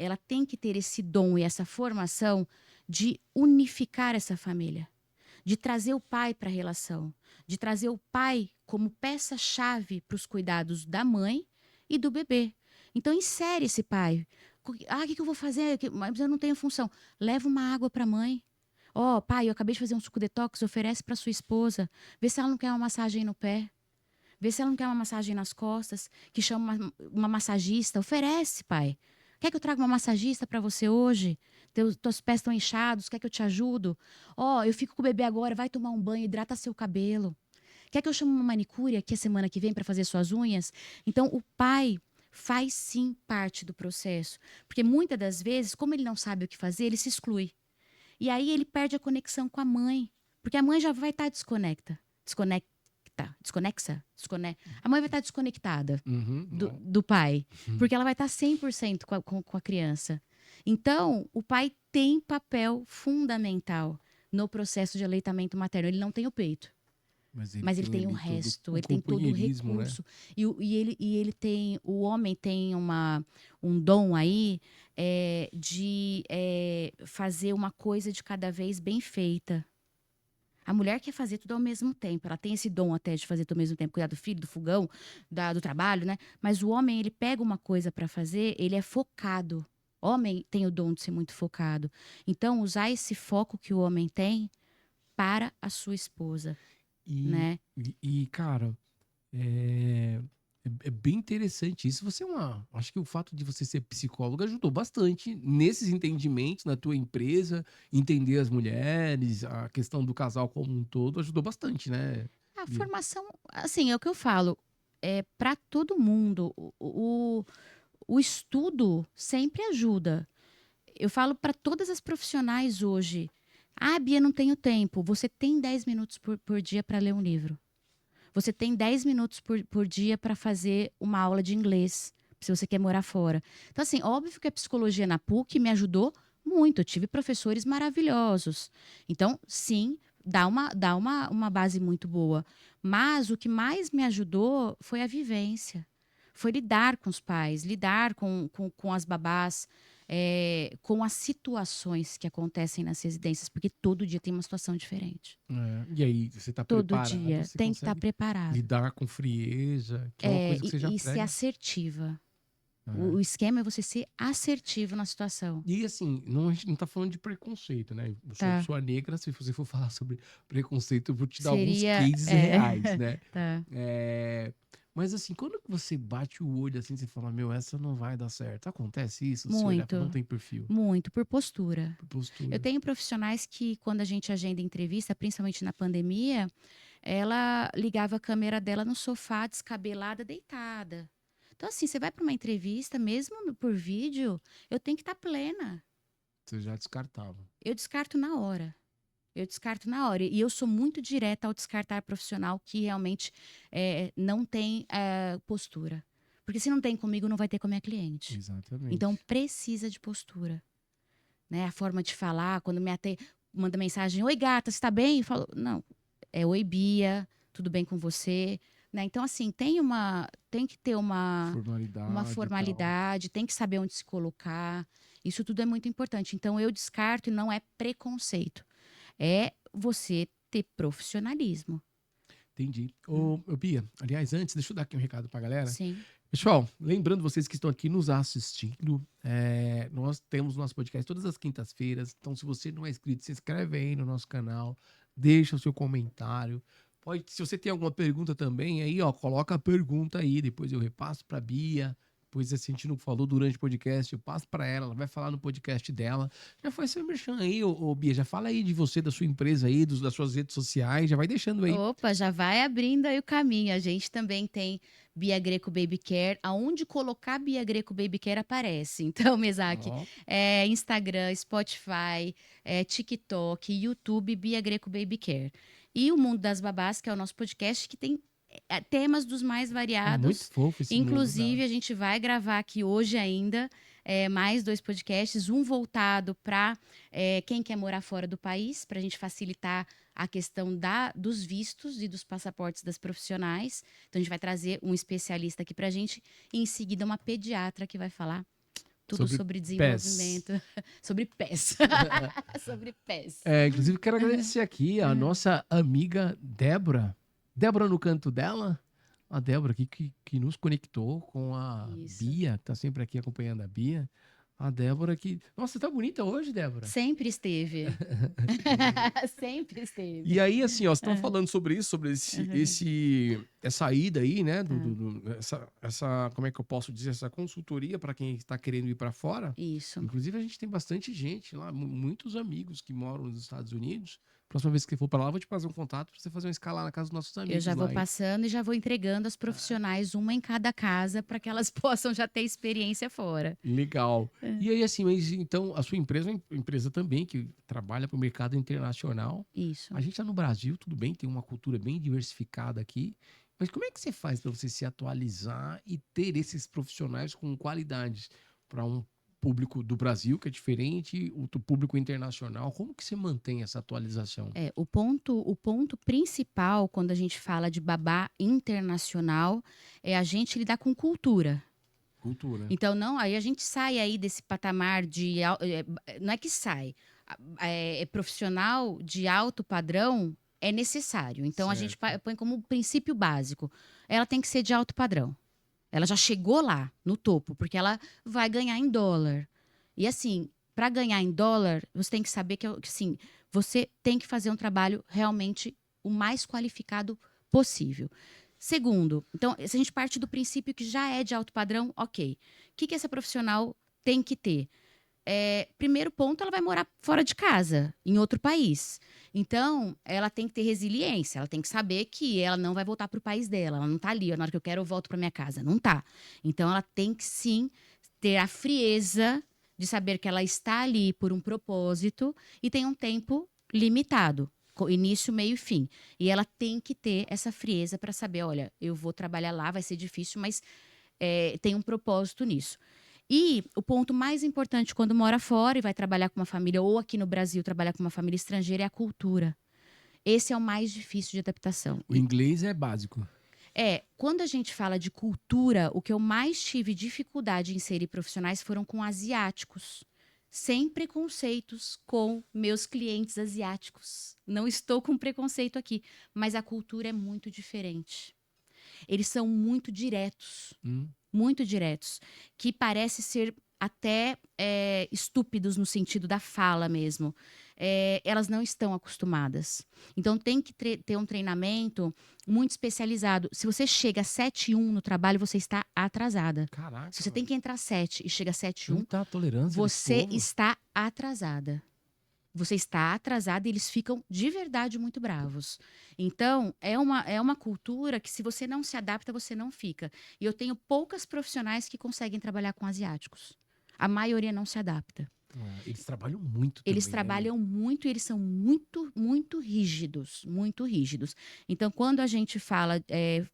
que ter esse dom e essa formação de unificar essa família, de trazer o pai para a relação, de trazer o pai como peça-chave para os cuidados da mãe e do bebê. Então, insere esse pai. O que eu vou fazer? Mas eu não tenho função. Leva uma água para a mãe. Pai, eu acabei de fazer um suco detox, oferece para sua esposa. Vê se ela não quer uma massagem no pé. Vê se ela não quer uma massagem nas costas, que chama uma massagista. Oferece, pai. Quer que eu traga uma massagista para você hoje? Teus pés estão inchados, quer que eu te ajudo? Eu fico com o bebê agora, vai tomar um banho, hidrata seu cabelo. Quer que eu chame uma manicure aqui a semana que vem para fazer suas unhas? Então, o pai faz sim parte do processo. Porque muitas das vezes, como ele não sabe o que fazer, ele se exclui. E aí ele perde a conexão com a mãe. Porque a mãe já vai estar desconexa. A mãe vai estar desconectada do pai. Porque ela vai estar 100% com a criança. Então, o pai tem papel fundamental no processo de aleitamento materno. Ele não tem o peito. Mas ele tem o resto, ele tem todo o recurso. Né? O homem tem um dom aí de fazer uma coisa de cada vez bem feita. A mulher quer fazer tudo ao mesmo tempo. Ela tem esse dom até de fazer tudo ao mesmo tempo. Cuidar do filho, do fogão, do trabalho, né? Mas o homem, ele pega uma coisa para fazer, ele é focado. O homem tem o dom de ser muito focado. Então, usar esse foco que o homem tem para a sua esposa. Né? Cara, é bem interessante isso. Acho que o fato de você ser psicóloga ajudou bastante nesses entendimentos na tua empresa, entender as mulheres, a questão do casal como um todo, ajudou bastante, né? A formação, assim, é o que eu falo, para todo mundo. O estudo sempre ajuda. Eu falo para todas as profissionais hoje. Bia, não tenho tempo. Você tem 10 minutos por dia para ler um livro. Você tem 10 minutos por dia para fazer uma aula de inglês, se você quer morar fora. Então, assim, óbvio que a psicologia na PUC me ajudou muito. Eu tive professores maravilhosos. Então, sim, dá uma base muito boa. Mas o que mais me ajudou foi a vivência. Foi lidar com os pais, lidar com as babás, com as situações que acontecem nas residências, porque todo dia tem uma situação diferente. E aí, você está preparado? Todo dia você tem que estar preparado. Lidar com frieza, que é uma coisa que você já prega. Ser assertiva. O esquema é você ser assertivo na situação. E assim, a gente não tá falando de preconceito, né? Eu sou pessoa negra, se você for falar sobre preconceito, eu vou te dar alguns cases reais, né? Tá. Mas assim, quando você bate o olho assim, você fala, essa não vai dar certo. Acontece isso? Muito. Se olhar, não tem perfil. Muito, por postura. Por postura. Eu tenho profissionais que, quando a gente agenda entrevista, principalmente na pandemia, ela ligava a câmera dela no sofá, descabelada, deitada. Então, assim, você vai para uma entrevista, mesmo por vídeo, eu tenho que estar plena. Você já descartava? Eu descarto na hora. E eu sou muito direta ao descartar profissional que realmente não tem postura. Porque se não tem comigo, não vai ter com a minha cliente. Exatamente. Então, precisa de postura. Né? A forma de falar, quando manda mensagem, oi gata, você tá bem? Eu falo, não, oi Bia, tudo bem com você? Né? Então, assim, tem que ter uma formalidade, tem que saber onde se colocar. Isso tudo é muito importante. Então, eu descarto e não é preconceito. É você ter profissionalismo. Entendi. Bia, aliás, antes, deixa eu dar aqui um recado pra galera. Sim. Pessoal, lembrando vocês que estão aqui nos assistindo, nós temos nosso podcast todas as quintas-feiras. Então, se você não é inscrito, se inscreve aí no nosso canal, deixa o seu comentário. Se você tem alguma pergunta também, aí, coloca a pergunta aí, depois eu repasso pra Bia. depois se a gente não falou durante o podcast, eu passo pra ela vai falar no podcast dela. Já faz seu merchan aí, ô Bia, já fala aí de você, da sua empresa aí, das suas redes sociais, já vai deixando aí. Opa, já vai abrindo aí o caminho. A gente também tem Bia Greco Baby Care. Aonde colocar Bia Greco Baby Care aparece. Então, Mesaque, Ó, Instagram, Spotify, TikTok, YouTube, Bia Greco Baby Care. E o Mundo das Babás, que é o nosso podcast, que tem temas dos mais muito variados. fofo esse mundo Inclusive, dela. a gente vai gravar aqui hoje ainda mais 2 podcasts, um voltado para quem quer morar fora do país, para a gente facilitar a questão dos vistos e dos passaportes das profissionais. Então, a gente vai trazer um especialista aqui para a gente, e em seguida uma pediatra que vai falar tudo sobre PES. desenvolvimento, sobre pés. Sobre pés. Inclusive, quero agradecer aqui a nossa amiga Débora. Débora no canto dela. A Débora aqui que nos conectou com a Isso. Bia, que tá sempre aqui acompanhando a Bia. A Débora que... Nossa, você tá bonita hoje, Débora. Sempre esteve. Sempre esteve. E aí, assim, ó, você tava falando sobre isso, sobre essa ida aí, né? Como é que eu posso dizer? Essa consultoria para quem está querendo ir para fora. Isso. Inclusive, a gente tem bastante gente lá, muitos amigos que moram nos Estados Unidos. Próxima vez que for para lá, eu vou te fazer um contato para você fazer uma escala na casa dos nossos amigos. Eu já vou lá, hein? passando e já vou entregando as profissionais, uma em cada casa, para que elas possam já ter experiência fora. Legal. E aí, assim, mas então, a sua empresa é uma empresa também que trabalha para o mercado internacional. Isso. A gente está no Brasil, tudo bem, tem uma cultura bem diversificada aqui. Mas como é que você faz para você se atualizar e ter esses profissionais com qualidades para um público do Brasil, que é diferente, o público internacional? Como que você mantém essa atualização? O ponto principal quando a gente fala de babá internacional é a gente lidar com cultura. Cultura. Então, não, aí a gente sai aí desse patamar não é que sai, profissional de alto padrão é necessário. Então, a gente Certo. põe como princípio básico. Ela tem que ser de alto padrão. Ela já chegou lá, no topo, porque ela vai ganhar em dólar. E assim, para ganhar em dólar, você tem que saber que assim, você tem que fazer um trabalho realmente o mais qualificado possível. Segundo, então, se a gente parte do princípio que já é de alto padrão, ok. O que essa profissional tem que ter? Primeiro ponto, ela vai morar fora de casa, em outro país. Então, ela tem que ter resiliência, ela tem que saber que ela não vai voltar para o país dela, ela não está ali, na hora que eu quero eu volto para minha casa, não tá. Então, ela tem que sim ter a frieza de saber que ela está ali por um propósito e tem um tempo limitado, início, meio e fim. E ela tem que ter essa frieza para saber, olha, eu vou trabalhar lá, vai ser difícil, mas tem um propósito nisso. E o ponto mais importante quando mora fora e vai trabalhar com uma família, ou aqui no Brasil trabalhar com uma família estrangeira, é a cultura. Esse é o mais difícil de adaptação. O inglês é básico. Quando a gente fala de cultura, o que eu mais tive dificuldade em inserir profissionais foram com asiáticos. Sem preconceitos com meus clientes asiáticos. Não estou com preconceito aqui, mas a cultura é muito diferente. Eles são muito diretos. Muito diretos, que parece ser até estúpidos no sentido da fala mesmo. Elas não estão acostumadas. Então, tem que ter um treinamento muito especializado. Se você chega às 7h01 no trabalho, você está atrasada. Caraca. Se você tem que entrar às 7 e chega às 7h01, Muita tolerância você está atrasada. Você está atrasada e eles ficam de verdade muito bravos. Então, é uma cultura que se você não se adapta, você não fica. E eu tenho poucas profissionais que conseguem trabalhar com asiáticos. A maioria não se adapta. Eles trabalham muito Eles também, trabalham muito e eles são muito, muito rígidos. Muito rígidos. Então, quando a gente fala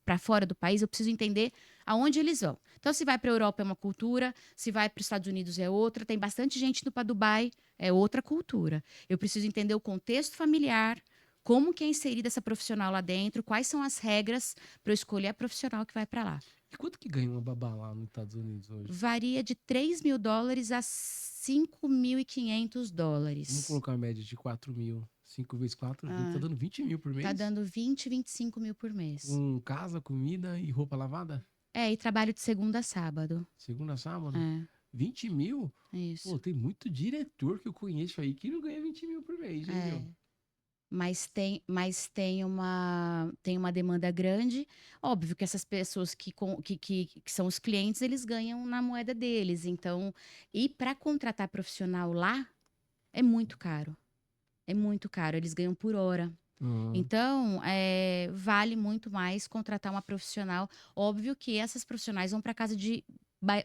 para fora do país, eu preciso entender aonde eles vão. Então, se vai para a Europa é uma cultura, se vai para os Estados Unidos é outra. Tem bastante gente indo para Dubai, é outra cultura. Eu preciso entender o contexto familiar, como que é inserida essa profissional lá dentro, quais são as regras para eu escolher a profissional que vai para lá. E quanto que ganha uma babá lá nos Estados Unidos hoje? Varia de $3.000 a $5.500. Vamos colocar uma média de 4 mil. 5 vezes 4, tá dando 20 mil por mês? Tá dando 20, 25 mil por mês. Com casa, comida e roupa lavada? E trabalho de segunda a sábado. Segunda a sábado? 20 mil? Isso. Pô, tem muito diretor que eu conheço aí que não ganha 20 mil por mês, hein, meu? mas tem uma demanda grande. Óbvio que essas pessoas que são os clientes, eles ganham na moeda deles. Então, e para contratar profissional lá, é muito caro. É muito caro, eles ganham por hora. Hum, Então, vale muito mais contratar uma profissional. Óbvio que essas profissionais vão para casa de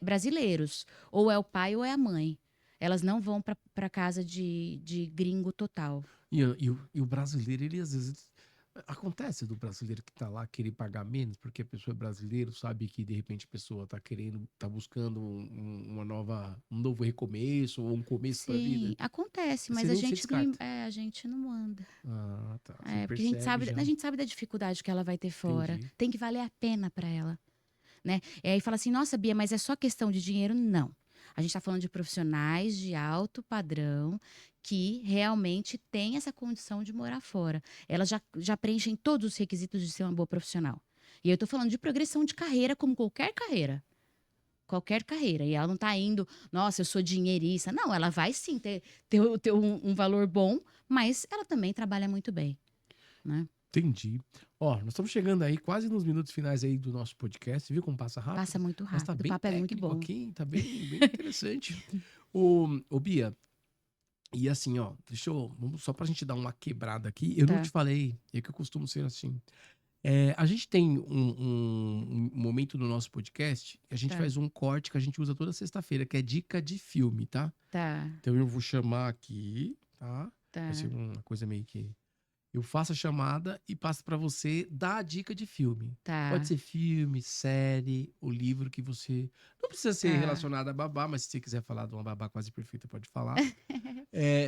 brasileiros, ou é o pai ou é a mãe. Elas não vão para casa de gringo total. e o brasileiro, ele às vezes. Acontece do brasileiro que tá lá querer pagar menos, porque a pessoa é brasileiro, sabe que de repente a pessoa tá querendo, tá buscando um novo recomeço ou um começo pra vida. Sim, acontece, mas Você nem se descarta. a gente não manda. Ah, tá. Você Porque percebe já. a gente sabe da dificuldade que ela vai ter fora. Entendi. Tem que valer a pena para ela, né? E aí fala assim, nossa, Bia, mas é só questão de dinheiro? Não. A gente está falando de profissionais de alto padrão que realmente têm essa condição de morar fora. Elas já preenchem todos os requisitos de ser uma boa profissional. E eu estou falando de progressão de carreira, como qualquer carreira. Qualquer carreira. E ela não está indo, nossa, eu sou dinheirista. Não, ela vai sim ter um valor bom, mas ela também trabalha muito bem, né? Entendi. Ó, nós estamos chegando aí quase nos minutos finais aí do nosso podcast. Viu como passa Passa rápido? muito Mas tá rápido, o bem papo é muito técnico bom. aqui, tá bem interessante. Ô, Bia, e assim, ó, só pra gente dar uma quebrada aqui, eu não te Tá, falei, é que eu costumo ser assim. A gente tem um momento no nosso podcast que a gente tá, faz um corte que a gente usa toda sexta-feira, que é dica de filme, tá? tá, Então eu vou chamar aqui, tá? Vai ser tá, uma coisa meio que eu faço a chamada e passo pra você dar a dica de filme. Pode tá, ser filme, série, o livro que você. Não precisa ser tá. relacionado a babá, mas se você quiser falar de uma babá quase perfeita, pode falar.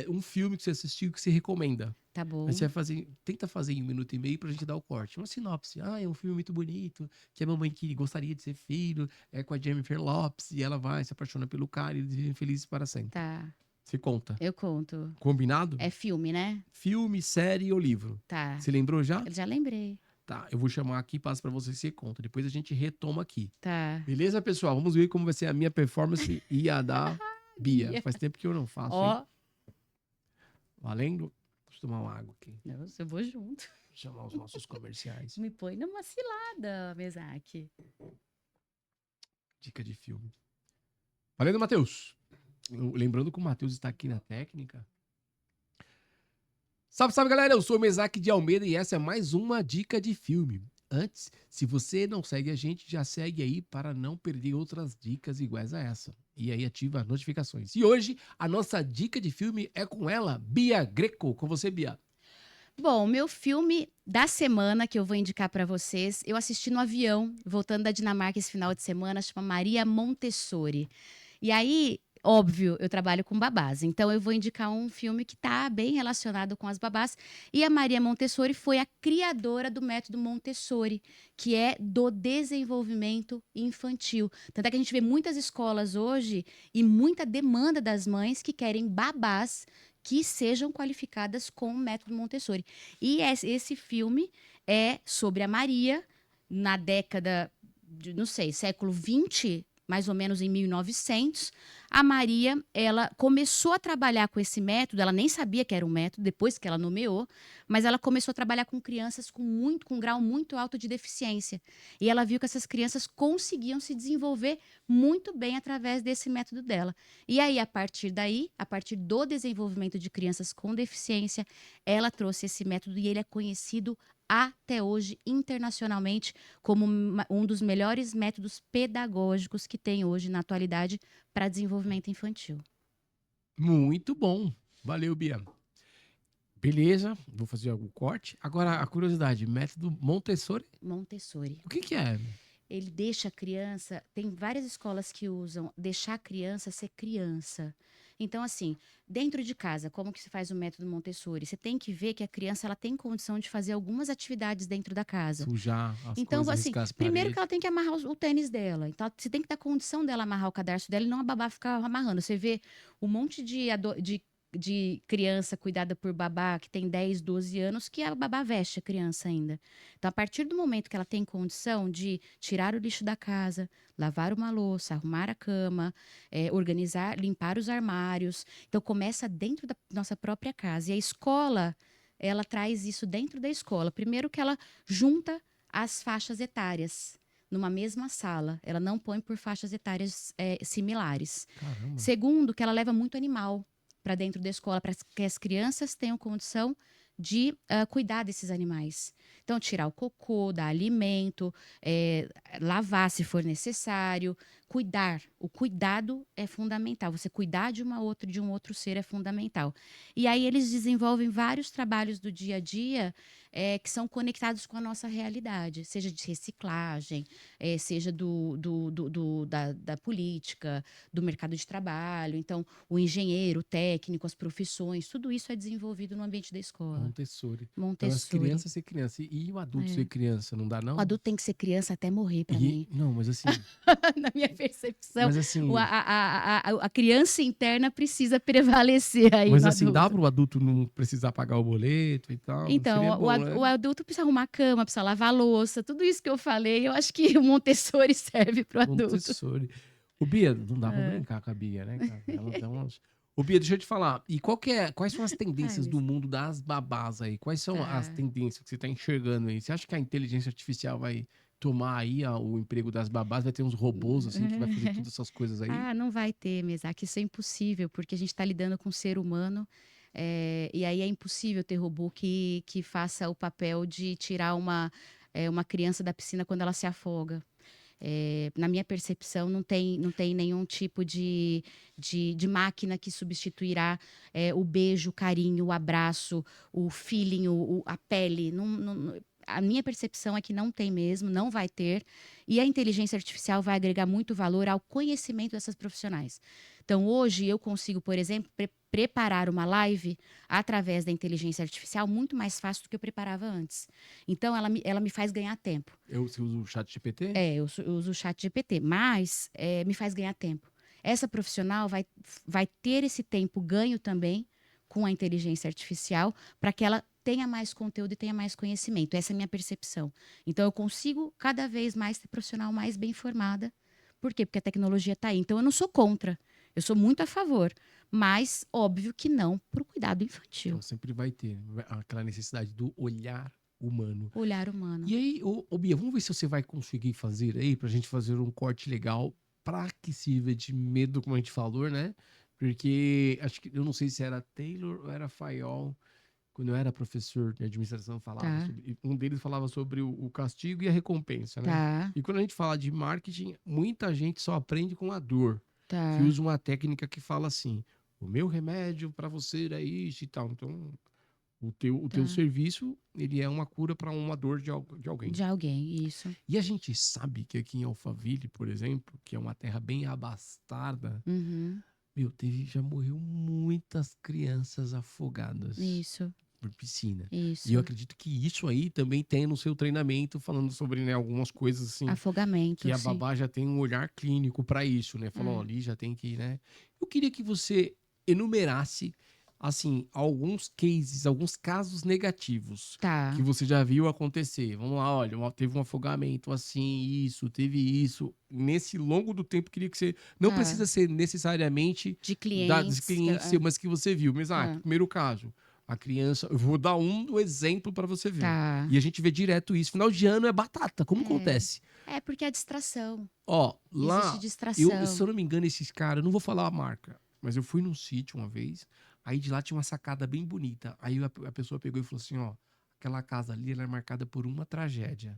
Um filme que você assistiu que você recomenda. Tá Aí você bom. vai fazer, tenta fazer em 1 minuto e meio pra gente dar o corte. Uma sinopse. Ah, é um filme muito bonito, que a mamãe que gostaria de ser filho, é com a Jennifer Lopez, e ela vai, se apaixona pelo cara e eles vivem felizes para sempre. Tá. Você conta. Eu conto. Combinado? É filme, né? Filme, série ou livro. Tá. Você lembrou já? Eu já lembrei. Tá, eu vou chamar aqui, passo pra você e você conta. Depois a gente retoma aqui. Tá. Beleza, pessoal? Vamos ver como vai ser a minha performance e a da Bia. Bia. Faz tempo que eu não faço, hein? Ó. Valendo? Deixa eu tomar uma água aqui. Nossa, eu vou junto. Chamar os nossos comerciais. Me põe numa cilada, Mesaque. Dica de filme. Valendo, Matheus. Lembrando que o Matheus está aqui na técnica. Salve, salve, galera. Eu sou o Mesaque de Almeida e essa é mais uma dica de filme. Antes, se você não segue a gente, já segue aí para não perder outras dicas iguais a essa. E aí ativa as notificações. E hoje, a nossa dica de filme é com ela, Bia Greco. Com você, Bia. Bom, o meu filme da semana que eu vou indicar pra vocês, eu assisti no avião, voltando da Dinamarca esse final de semana, chama Maria Montessori. E aí, óbvio, eu trabalho com babás, então eu vou indicar um filme que está bem relacionado com as babás. E a Maria Montessori foi a criadora do método Montessori, que é do desenvolvimento infantil. Tanto é que a gente vê muitas escolas hoje e muita demanda das mães que querem babás que sejam qualificadas com o método Montessori. E esse filme é sobre a Maria na década de, não sei, século 20, mais ou menos em 1900. A Maria, ela começou a trabalhar com esse método, ela nem sabia que era um método, depois que ela nomeou, mas ela começou a trabalhar com crianças com um grau muito alto de deficiência. E ela viu que essas crianças conseguiam se desenvolver muito bem através desse método dela. E aí, a partir daí, a partir do desenvolvimento de crianças com deficiência, ela trouxe esse método e ele é conhecido até hoje internacionalmente como um dos melhores métodos pedagógicos que tem hoje na atualidade para desenvolvimento infantil. Muito bom. Valeu, Bia. Beleza, vou fazer algum corte. Agora, a curiosidade, método Montessori, Montessori. o que que é? Ele deixa a criança, tem várias escolas que usam deixar a criança ser criança. Então, assim, dentro de casa, como que se faz o método Montessori? Você tem que ver que a criança ela tem condição de fazer algumas atividades dentro da casa. Sujar as Então, coisas, assim, riscar as primeiro que paredes. ela tem que amarrar o tênis dela. Então, você tem que dar condição dela amarrar o cadarço dela e não a babá ficar amarrando. Você vê um monte de criança cuidada por babá que tem 10, 12 anos, que a babá veste a criança ainda. Então, a partir do momento que ela tem condição de tirar o lixo da casa, lavar uma louça, arrumar a cama, organizar, limpar os armários. Então, começa dentro da nossa própria casa. E a escola ela traz isso dentro da escola. Primeiro que ela junta as faixas etárias numa mesma sala. Ela não põe por faixas etárias similares. Caramba. Segundo, que ela leva muito animal para dentro da escola, para que as crianças tenham condição de cuidar desses animais. Então, tirar o cocô, dar alimento, lavar se for necessário, cuidar. O cuidado é fundamental. Você cuidar de um outro ser é fundamental. E aí eles desenvolvem vários trabalhos do dia a dia que são conectados com a nossa realidade, seja de reciclagem, seja da política, do mercado de trabalho. Então, o engenheiro, o técnico, as profissões, tudo isso é desenvolvido no ambiente da escola. Montessori. Então, as Montessori. crianças ser criança. E o adulto ser criança, não dá, O não? adulto tem que ser criança até morrer, para mim. Não, mas assim. Na minha percepção, Mas assim. a criança interna precisa prevalecer aí Mas no assim, dá adulto. pro adulto não precisar pagar o boleto e tal? Então, Seria bom, né? o adulto precisa arrumar cama, precisa lavar louça, tudo isso que eu falei, eu acho que o Montessori serve pro adulto. Montessori. O Bia, não dá pra brincar com a Bia, né, cara? Ela dá umas... Ô, Bia, deixa eu te falar. E quais são as tendências do mundo das babás aí? Quais são as tendências que você tá enxergando aí? Você acha que a inteligência artificial vai tomar aí o emprego das babás? Vai ter uns robôs, assim, que vai fazer todas essas coisas aí? Não vai ter, Mesaque, isso é impossível, porque a gente está lidando com um ser humano, e aí é impossível ter robô que faça o papel de tirar uma criança da piscina quando ela se afoga. Na minha percepção, não tem nenhum tipo de máquina que substituirá o beijo, o carinho, o abraço, o feeling, a pele. A minha percepção é que não tem mesmo, não vai ter. E a inteligência artificial vai agregar muito valor ao conhecimento dessas profissionais. Então, hoje, eu consigo, por exemplo, preparar uma live através da inteligência artificial muito mais fácil do que eu preparava antes. Então, ela me faz ganhar tempo. Você usa o chat GPT? Eu uso o chat GPT, mas me faz ganhar tempo. Essa profissional vai ter esse tempo ganho também com a inteligência artificial para que ela tenha mais conteúdo e tenha mais conhecimento. Essa é a minha percepção. Então, eu consigo cada vez mais ter profissional mais bem formada. Por quê? Porque a tecnologia está aí. Então, eu não sou contra. Eu sou muito a favor. Mas, óbvio que não para o cuidado infantil. Então, sempre vai ter aquela necessidade do olhar humano. Olhar humano. E aí, Bia, vamos ver se você vai conseguir fazer aí, pra gente fazer um corte legal pra que sirva de medo, como a gente falou, né? Porque, acho que, eu não sei se era Taylor ou era Fayol, quando eu era professor de administração, falava sobre, um deles falava sobre o castigo e a recompensa, né? E quando a gente fala de marketing, muita gente só aprende com a dor. Que usa uma técnica que fala assim, o meu remédio pra você é isso e tal. Então, o teu serviço, ele é uma cura para uma dor de alguém. De alguém, isso. E a gente sabe que aqui em Alphaville, por exemplo, que é uma terra bem abastada, já morreu muitas crianças afogadas. Isso. Por piscina. Isso. E eu acredito que isso aí também tem no seu treinamento, falando sobre, né, algumas coisas assim. Afogamento, que a babá já tem um olhar clínico para isso, né? Falou, ali já tem que, né? Eu queria que você enumerasse, assim, alguns cases, alguns casos negativos que você já viu acontecer. Vamos lá, olha, teve um afogamento assim, isso, teve isso. Nesse longo do tempo, queria que você... Não precisa ser necessariamente de clientes, mas que você viu. Mas, primeiro caso, a criança... Eu vou dar um exemplo para você ver. E a gente vê direto isso. Final de ano é batata. Como acontece? Porque é distração. Lá... Existe distração. Se eu não me engano, esses caras... Não vou falar a marca, mas eu fui num sítio uma vez... Aí de lá tinha uma sacada bem bonita. Aí a pessoa pegou e falou assim, aquela casa ali, ela é marcada por uma tragédia.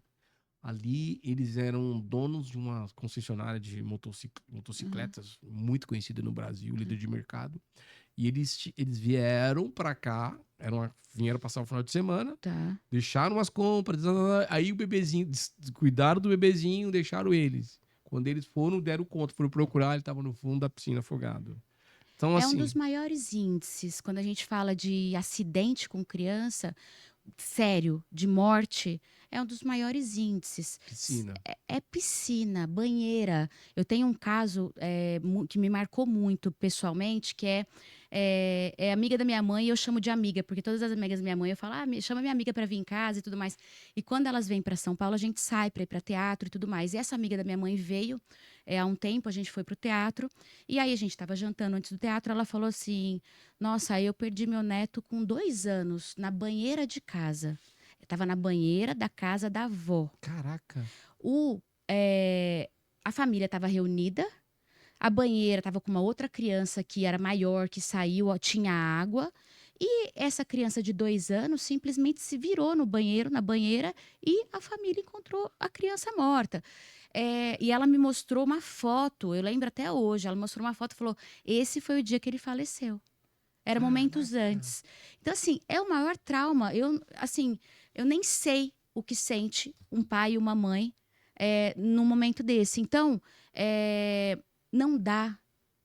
Ali eles eram donos de uma concessionária de motocicletas muito conhecida no Brasil, líder de mercado. E eles vieram pra cá, vieram passar o final de semana, deixaram as compras, aí o bebezinho, cuidaram do bebezinho, deixaram eles. Quando eles deram conta, foram procurar, ele estava no fundo da piscina afogado. Então, um dos maiores índices, quando a gente fala de acidente com criança, sério, de morte, é um dos maiores índices. Piscina. Piscina, banheira. Eu tenho um caso que me marcou muito pessoalmente, que é amiga da minha mãe e eu chamo de amiga, porque todas as amigas da minha mãe eu falo, chama minha amiga para vir em casa e tudo mais. E quando elas vêm para São Paulo, a gente sai para ir para teatro e tudo mais. E essa amiga da minha mãe veio há um tempo, a gente foi pro teatro, e aí a gente estava jantando antes do teatro, ela falou assim, nossa, aí eu perdi meu neto com 2 anos, na banheira de casa. Eu tava na banheira da casa da avó. Caraca. A família estava reunida, a banheira estava com uma outra criança que era maior, que saiu, ó, tinha água. E essa criança de 2 anos simplesmente se virou no banheiro, na banheira, e a família encontrou a criança morta. E ela me mostrou uma foto, eu lembro até hoje, ela mostrou uma foto e falou: esse foi o dia que ele faleceu. Era momentos Caraca. antes. Então, assim, é o maior trauma. Eu nem sei o que sente um pai e uma mãe num momento desse. Então, não dá,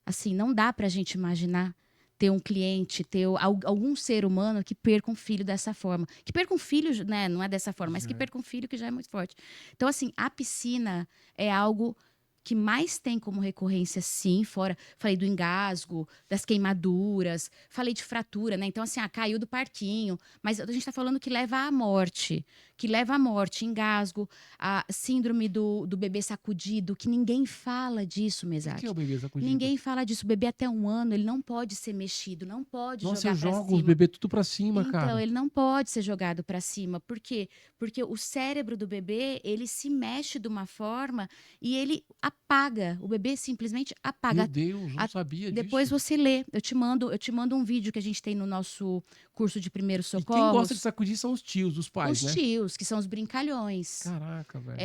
assim, não dá pra gente imaginar ter um cliente, ter algum ser humano que perca um filho dessa forma. Que perca um filho, né, não é dessa forma, mas que perca um filho que já é muito forte. Então, assim, a piscina é algo que mais tem como recorrência, sim, fora, falei do engasgo, das queimaduras, falei de fratura, né? Então, assim, caiu do parquinho, mas a gente tá falando que leva à morte, engasgo, a síndrome do bebê sacudido, que ninguém fala disso, O que é Mesaki. o bebê sacudido? Ninguém fala disso. O bebê até 1 ano, ele não pode ser mexido, não pode Nossa, eu jogar para jogo os cima. bebês tudo pra cima, Então, cara. ele não pode ser jogado para cima. Por quê? Porque o cérebro do bebê, ele se mexe de uma forma e ele apaga. O bebê simplesmente Meu apaga. Deus, não sabia Depois disso. você lê. Eu te mando um vídeo que a gente tem no nosso curso de primeiros E quem gosta de socorros. sacudir são os tios, os pais, Os né? tios, que são os brincalhões. Caraca, velho.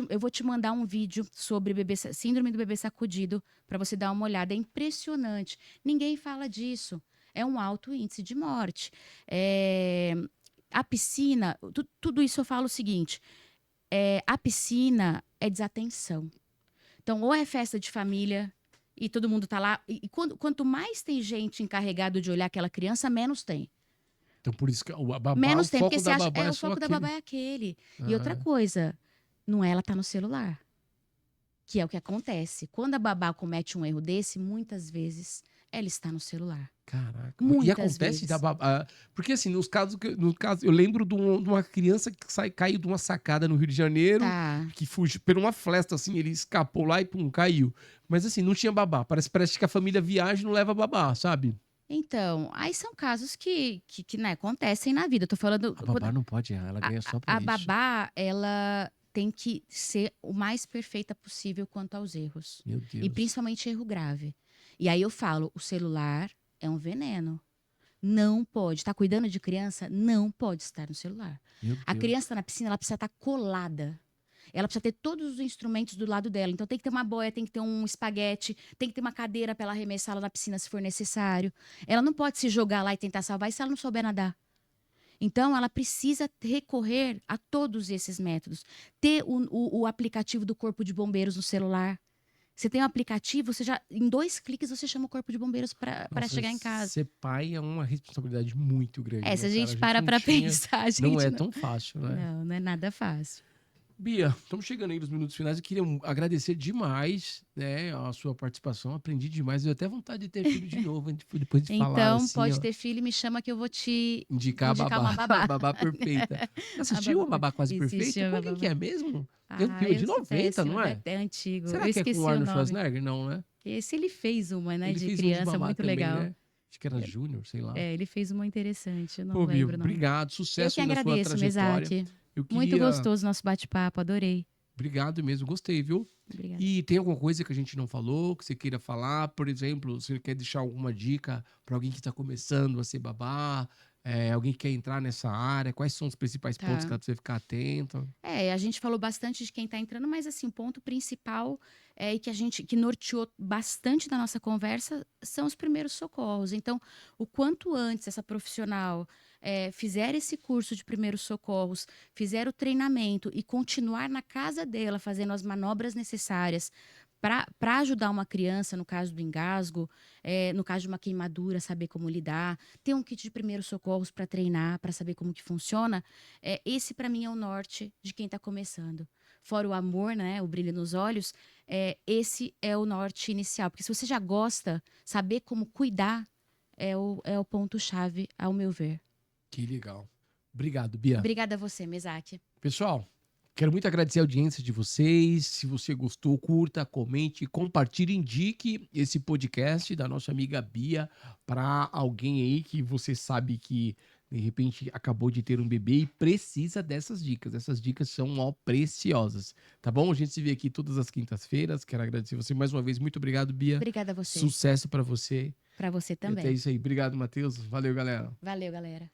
Eu vou te mandar um vídeo sobre síndrome do bebê sacudido para você dar uma olhada. É impressionante. Ninguém fala disso. É um alto índice de morte. A piscina, tudo isso eu falo o seguinte: a piscina é desatenção. Então, ou é festa de família e todo mundo tá lá. E quanto mais tem gente encarregado de olhar aquela criança, menos tem. Então por isso que o Menos tem, porque foco você da acha, babá é o só foco da babá aquele. é aquele. E outra Ah, coisa, não é ela tá no celular. Que é o que acontece. Quando a babá comete um erro desse, muitas vezes ela está no celular. caraca. E Muitas acontece da vezes. babá. Porque assim, no caso, eu lembro de uma criança que caiu de uma sacada no Rio de Janeiro, Tá. que fugiu por uma flesta, assim, ele escapou lá e pum, caiu. Mas assim, não tinha babá. Parece que a família viaja e não leva babá, sabe? Então, aí são casos que né, acontecem na vida. Eu tô falando. A babá não pode errar, ela ganha só pra A isso. babá, ela tem que ser o mais perfeita possível quanto aos erros. Meu E Deus. principalmente erro grave. E aí eu falo, o celular é um veneno. Não pode. Tá cuidando de criança? Não pode estar no celular. Meu A Deus. criança na piscina, ela precisa estar colada. Ela precisa ter todos os instrumentos do lado dela. Então tem que ter uma boia, tem que ter um espaguete, tem que ter uma cadeira para ela arremessá-la na piscina se for necessário. Ela não pode se jogar lá e tentar salvar se ela não souber nadar. Então, ela precisa recorrer a todos esses métodos. Ter o aplicativo do Corpo de Bombeiros no celular. Você tem um aplicativo, você já, em 2 cliques, você chama o Corpo de Bombeiros para Nossa, chegar em casa. ser pai é uma responsabilidade muito grande, Se né, a cara? gente A gente para não para tinha. pensar, a gente Não é tão fácil, né? não é nada fácil. Bia, estamos chegando aí nos minutos finais. Eu queria agradecer demais, né, a sua participação. Aprendi demais. Eu até vontade de ter filho de novo, depois de falar Então, assim, pode ó, ter filho, me chama que eu vou te indicar a indicar uma babá, babá. a babá perfeita. Você assistiu a babá quase Existe perfeita? a Com quem que babá. é mesmo? Tem um filme Eu de sou 90, não péssima, é? é antigo. Será Eu que é com o esqueci o Arnold nome. Schwarzenegger? Não, né? Esse ele fez uma, né, Ele de fez um de criança, babá muito também, legal. né? Acho que era Júnior, sei lá. Ele fez uma interessante, eu não Pô, Bia, lembro, não. obrigado. Eu Sucesso que aí na sua agradeço, trajetória. Mesaque. Eu Muito queria. gostoso nosso bate-papo, adorei. Obrigado mesmo, gostei, viu? Obrigada. E tem alguma coisa que a gente não falou, que você queira falar? Por exemplo, você quer deixar alguma dica para alguém que está começando a ser babá? Alguém que quer entrar nessa área? Quais são os principais pontos que Tá. dá para você ficar atento? A gente falou bastante de quem está entrando, mas assim, o ponto principal e que norteou bastante da nossa conversa são os primeiros socorros. Então, o quanto antes essa profissional fizer esse curso de primeiros socorros, fizer o treinamento e continuar na casa dela fazendo as manobras necessárias para ajudar uma criança, no caso do engasgo, no caso de uma queimadura, saber como lidar, ter um kit de primeiros socorros para treinar, para saber como que funciona, esse para mim é o norte de quem está começando. fora o amor, né, o brilho nos olhos, esse é o norte inicial. Porque se você já gosta, saber como cuidar é o ponto-chave, ao meu ver. Que legal. Obrigado, Bia. Obrigada a você, Mesaque. Pessoal, quero muito agradecer a audiência de vocês. Se você gostou, curta, comente, compartilhe, indique esse podcast da nossa amiga Bia para alguém aí que você sabe que de repente acabou de ter um bebê e precisa dessas dicas. Essas dicas são ó, preciosas, tá bom? A gente se vê aqui todas as quintas-feiras. Quero agradecer você mais uma vez. Muito obrigado, Bia. Obrigada a você. Sucesso para você. Para você E até também. isso aí. Obrigado, Matheus. Valeu, galera. Valeu, galera.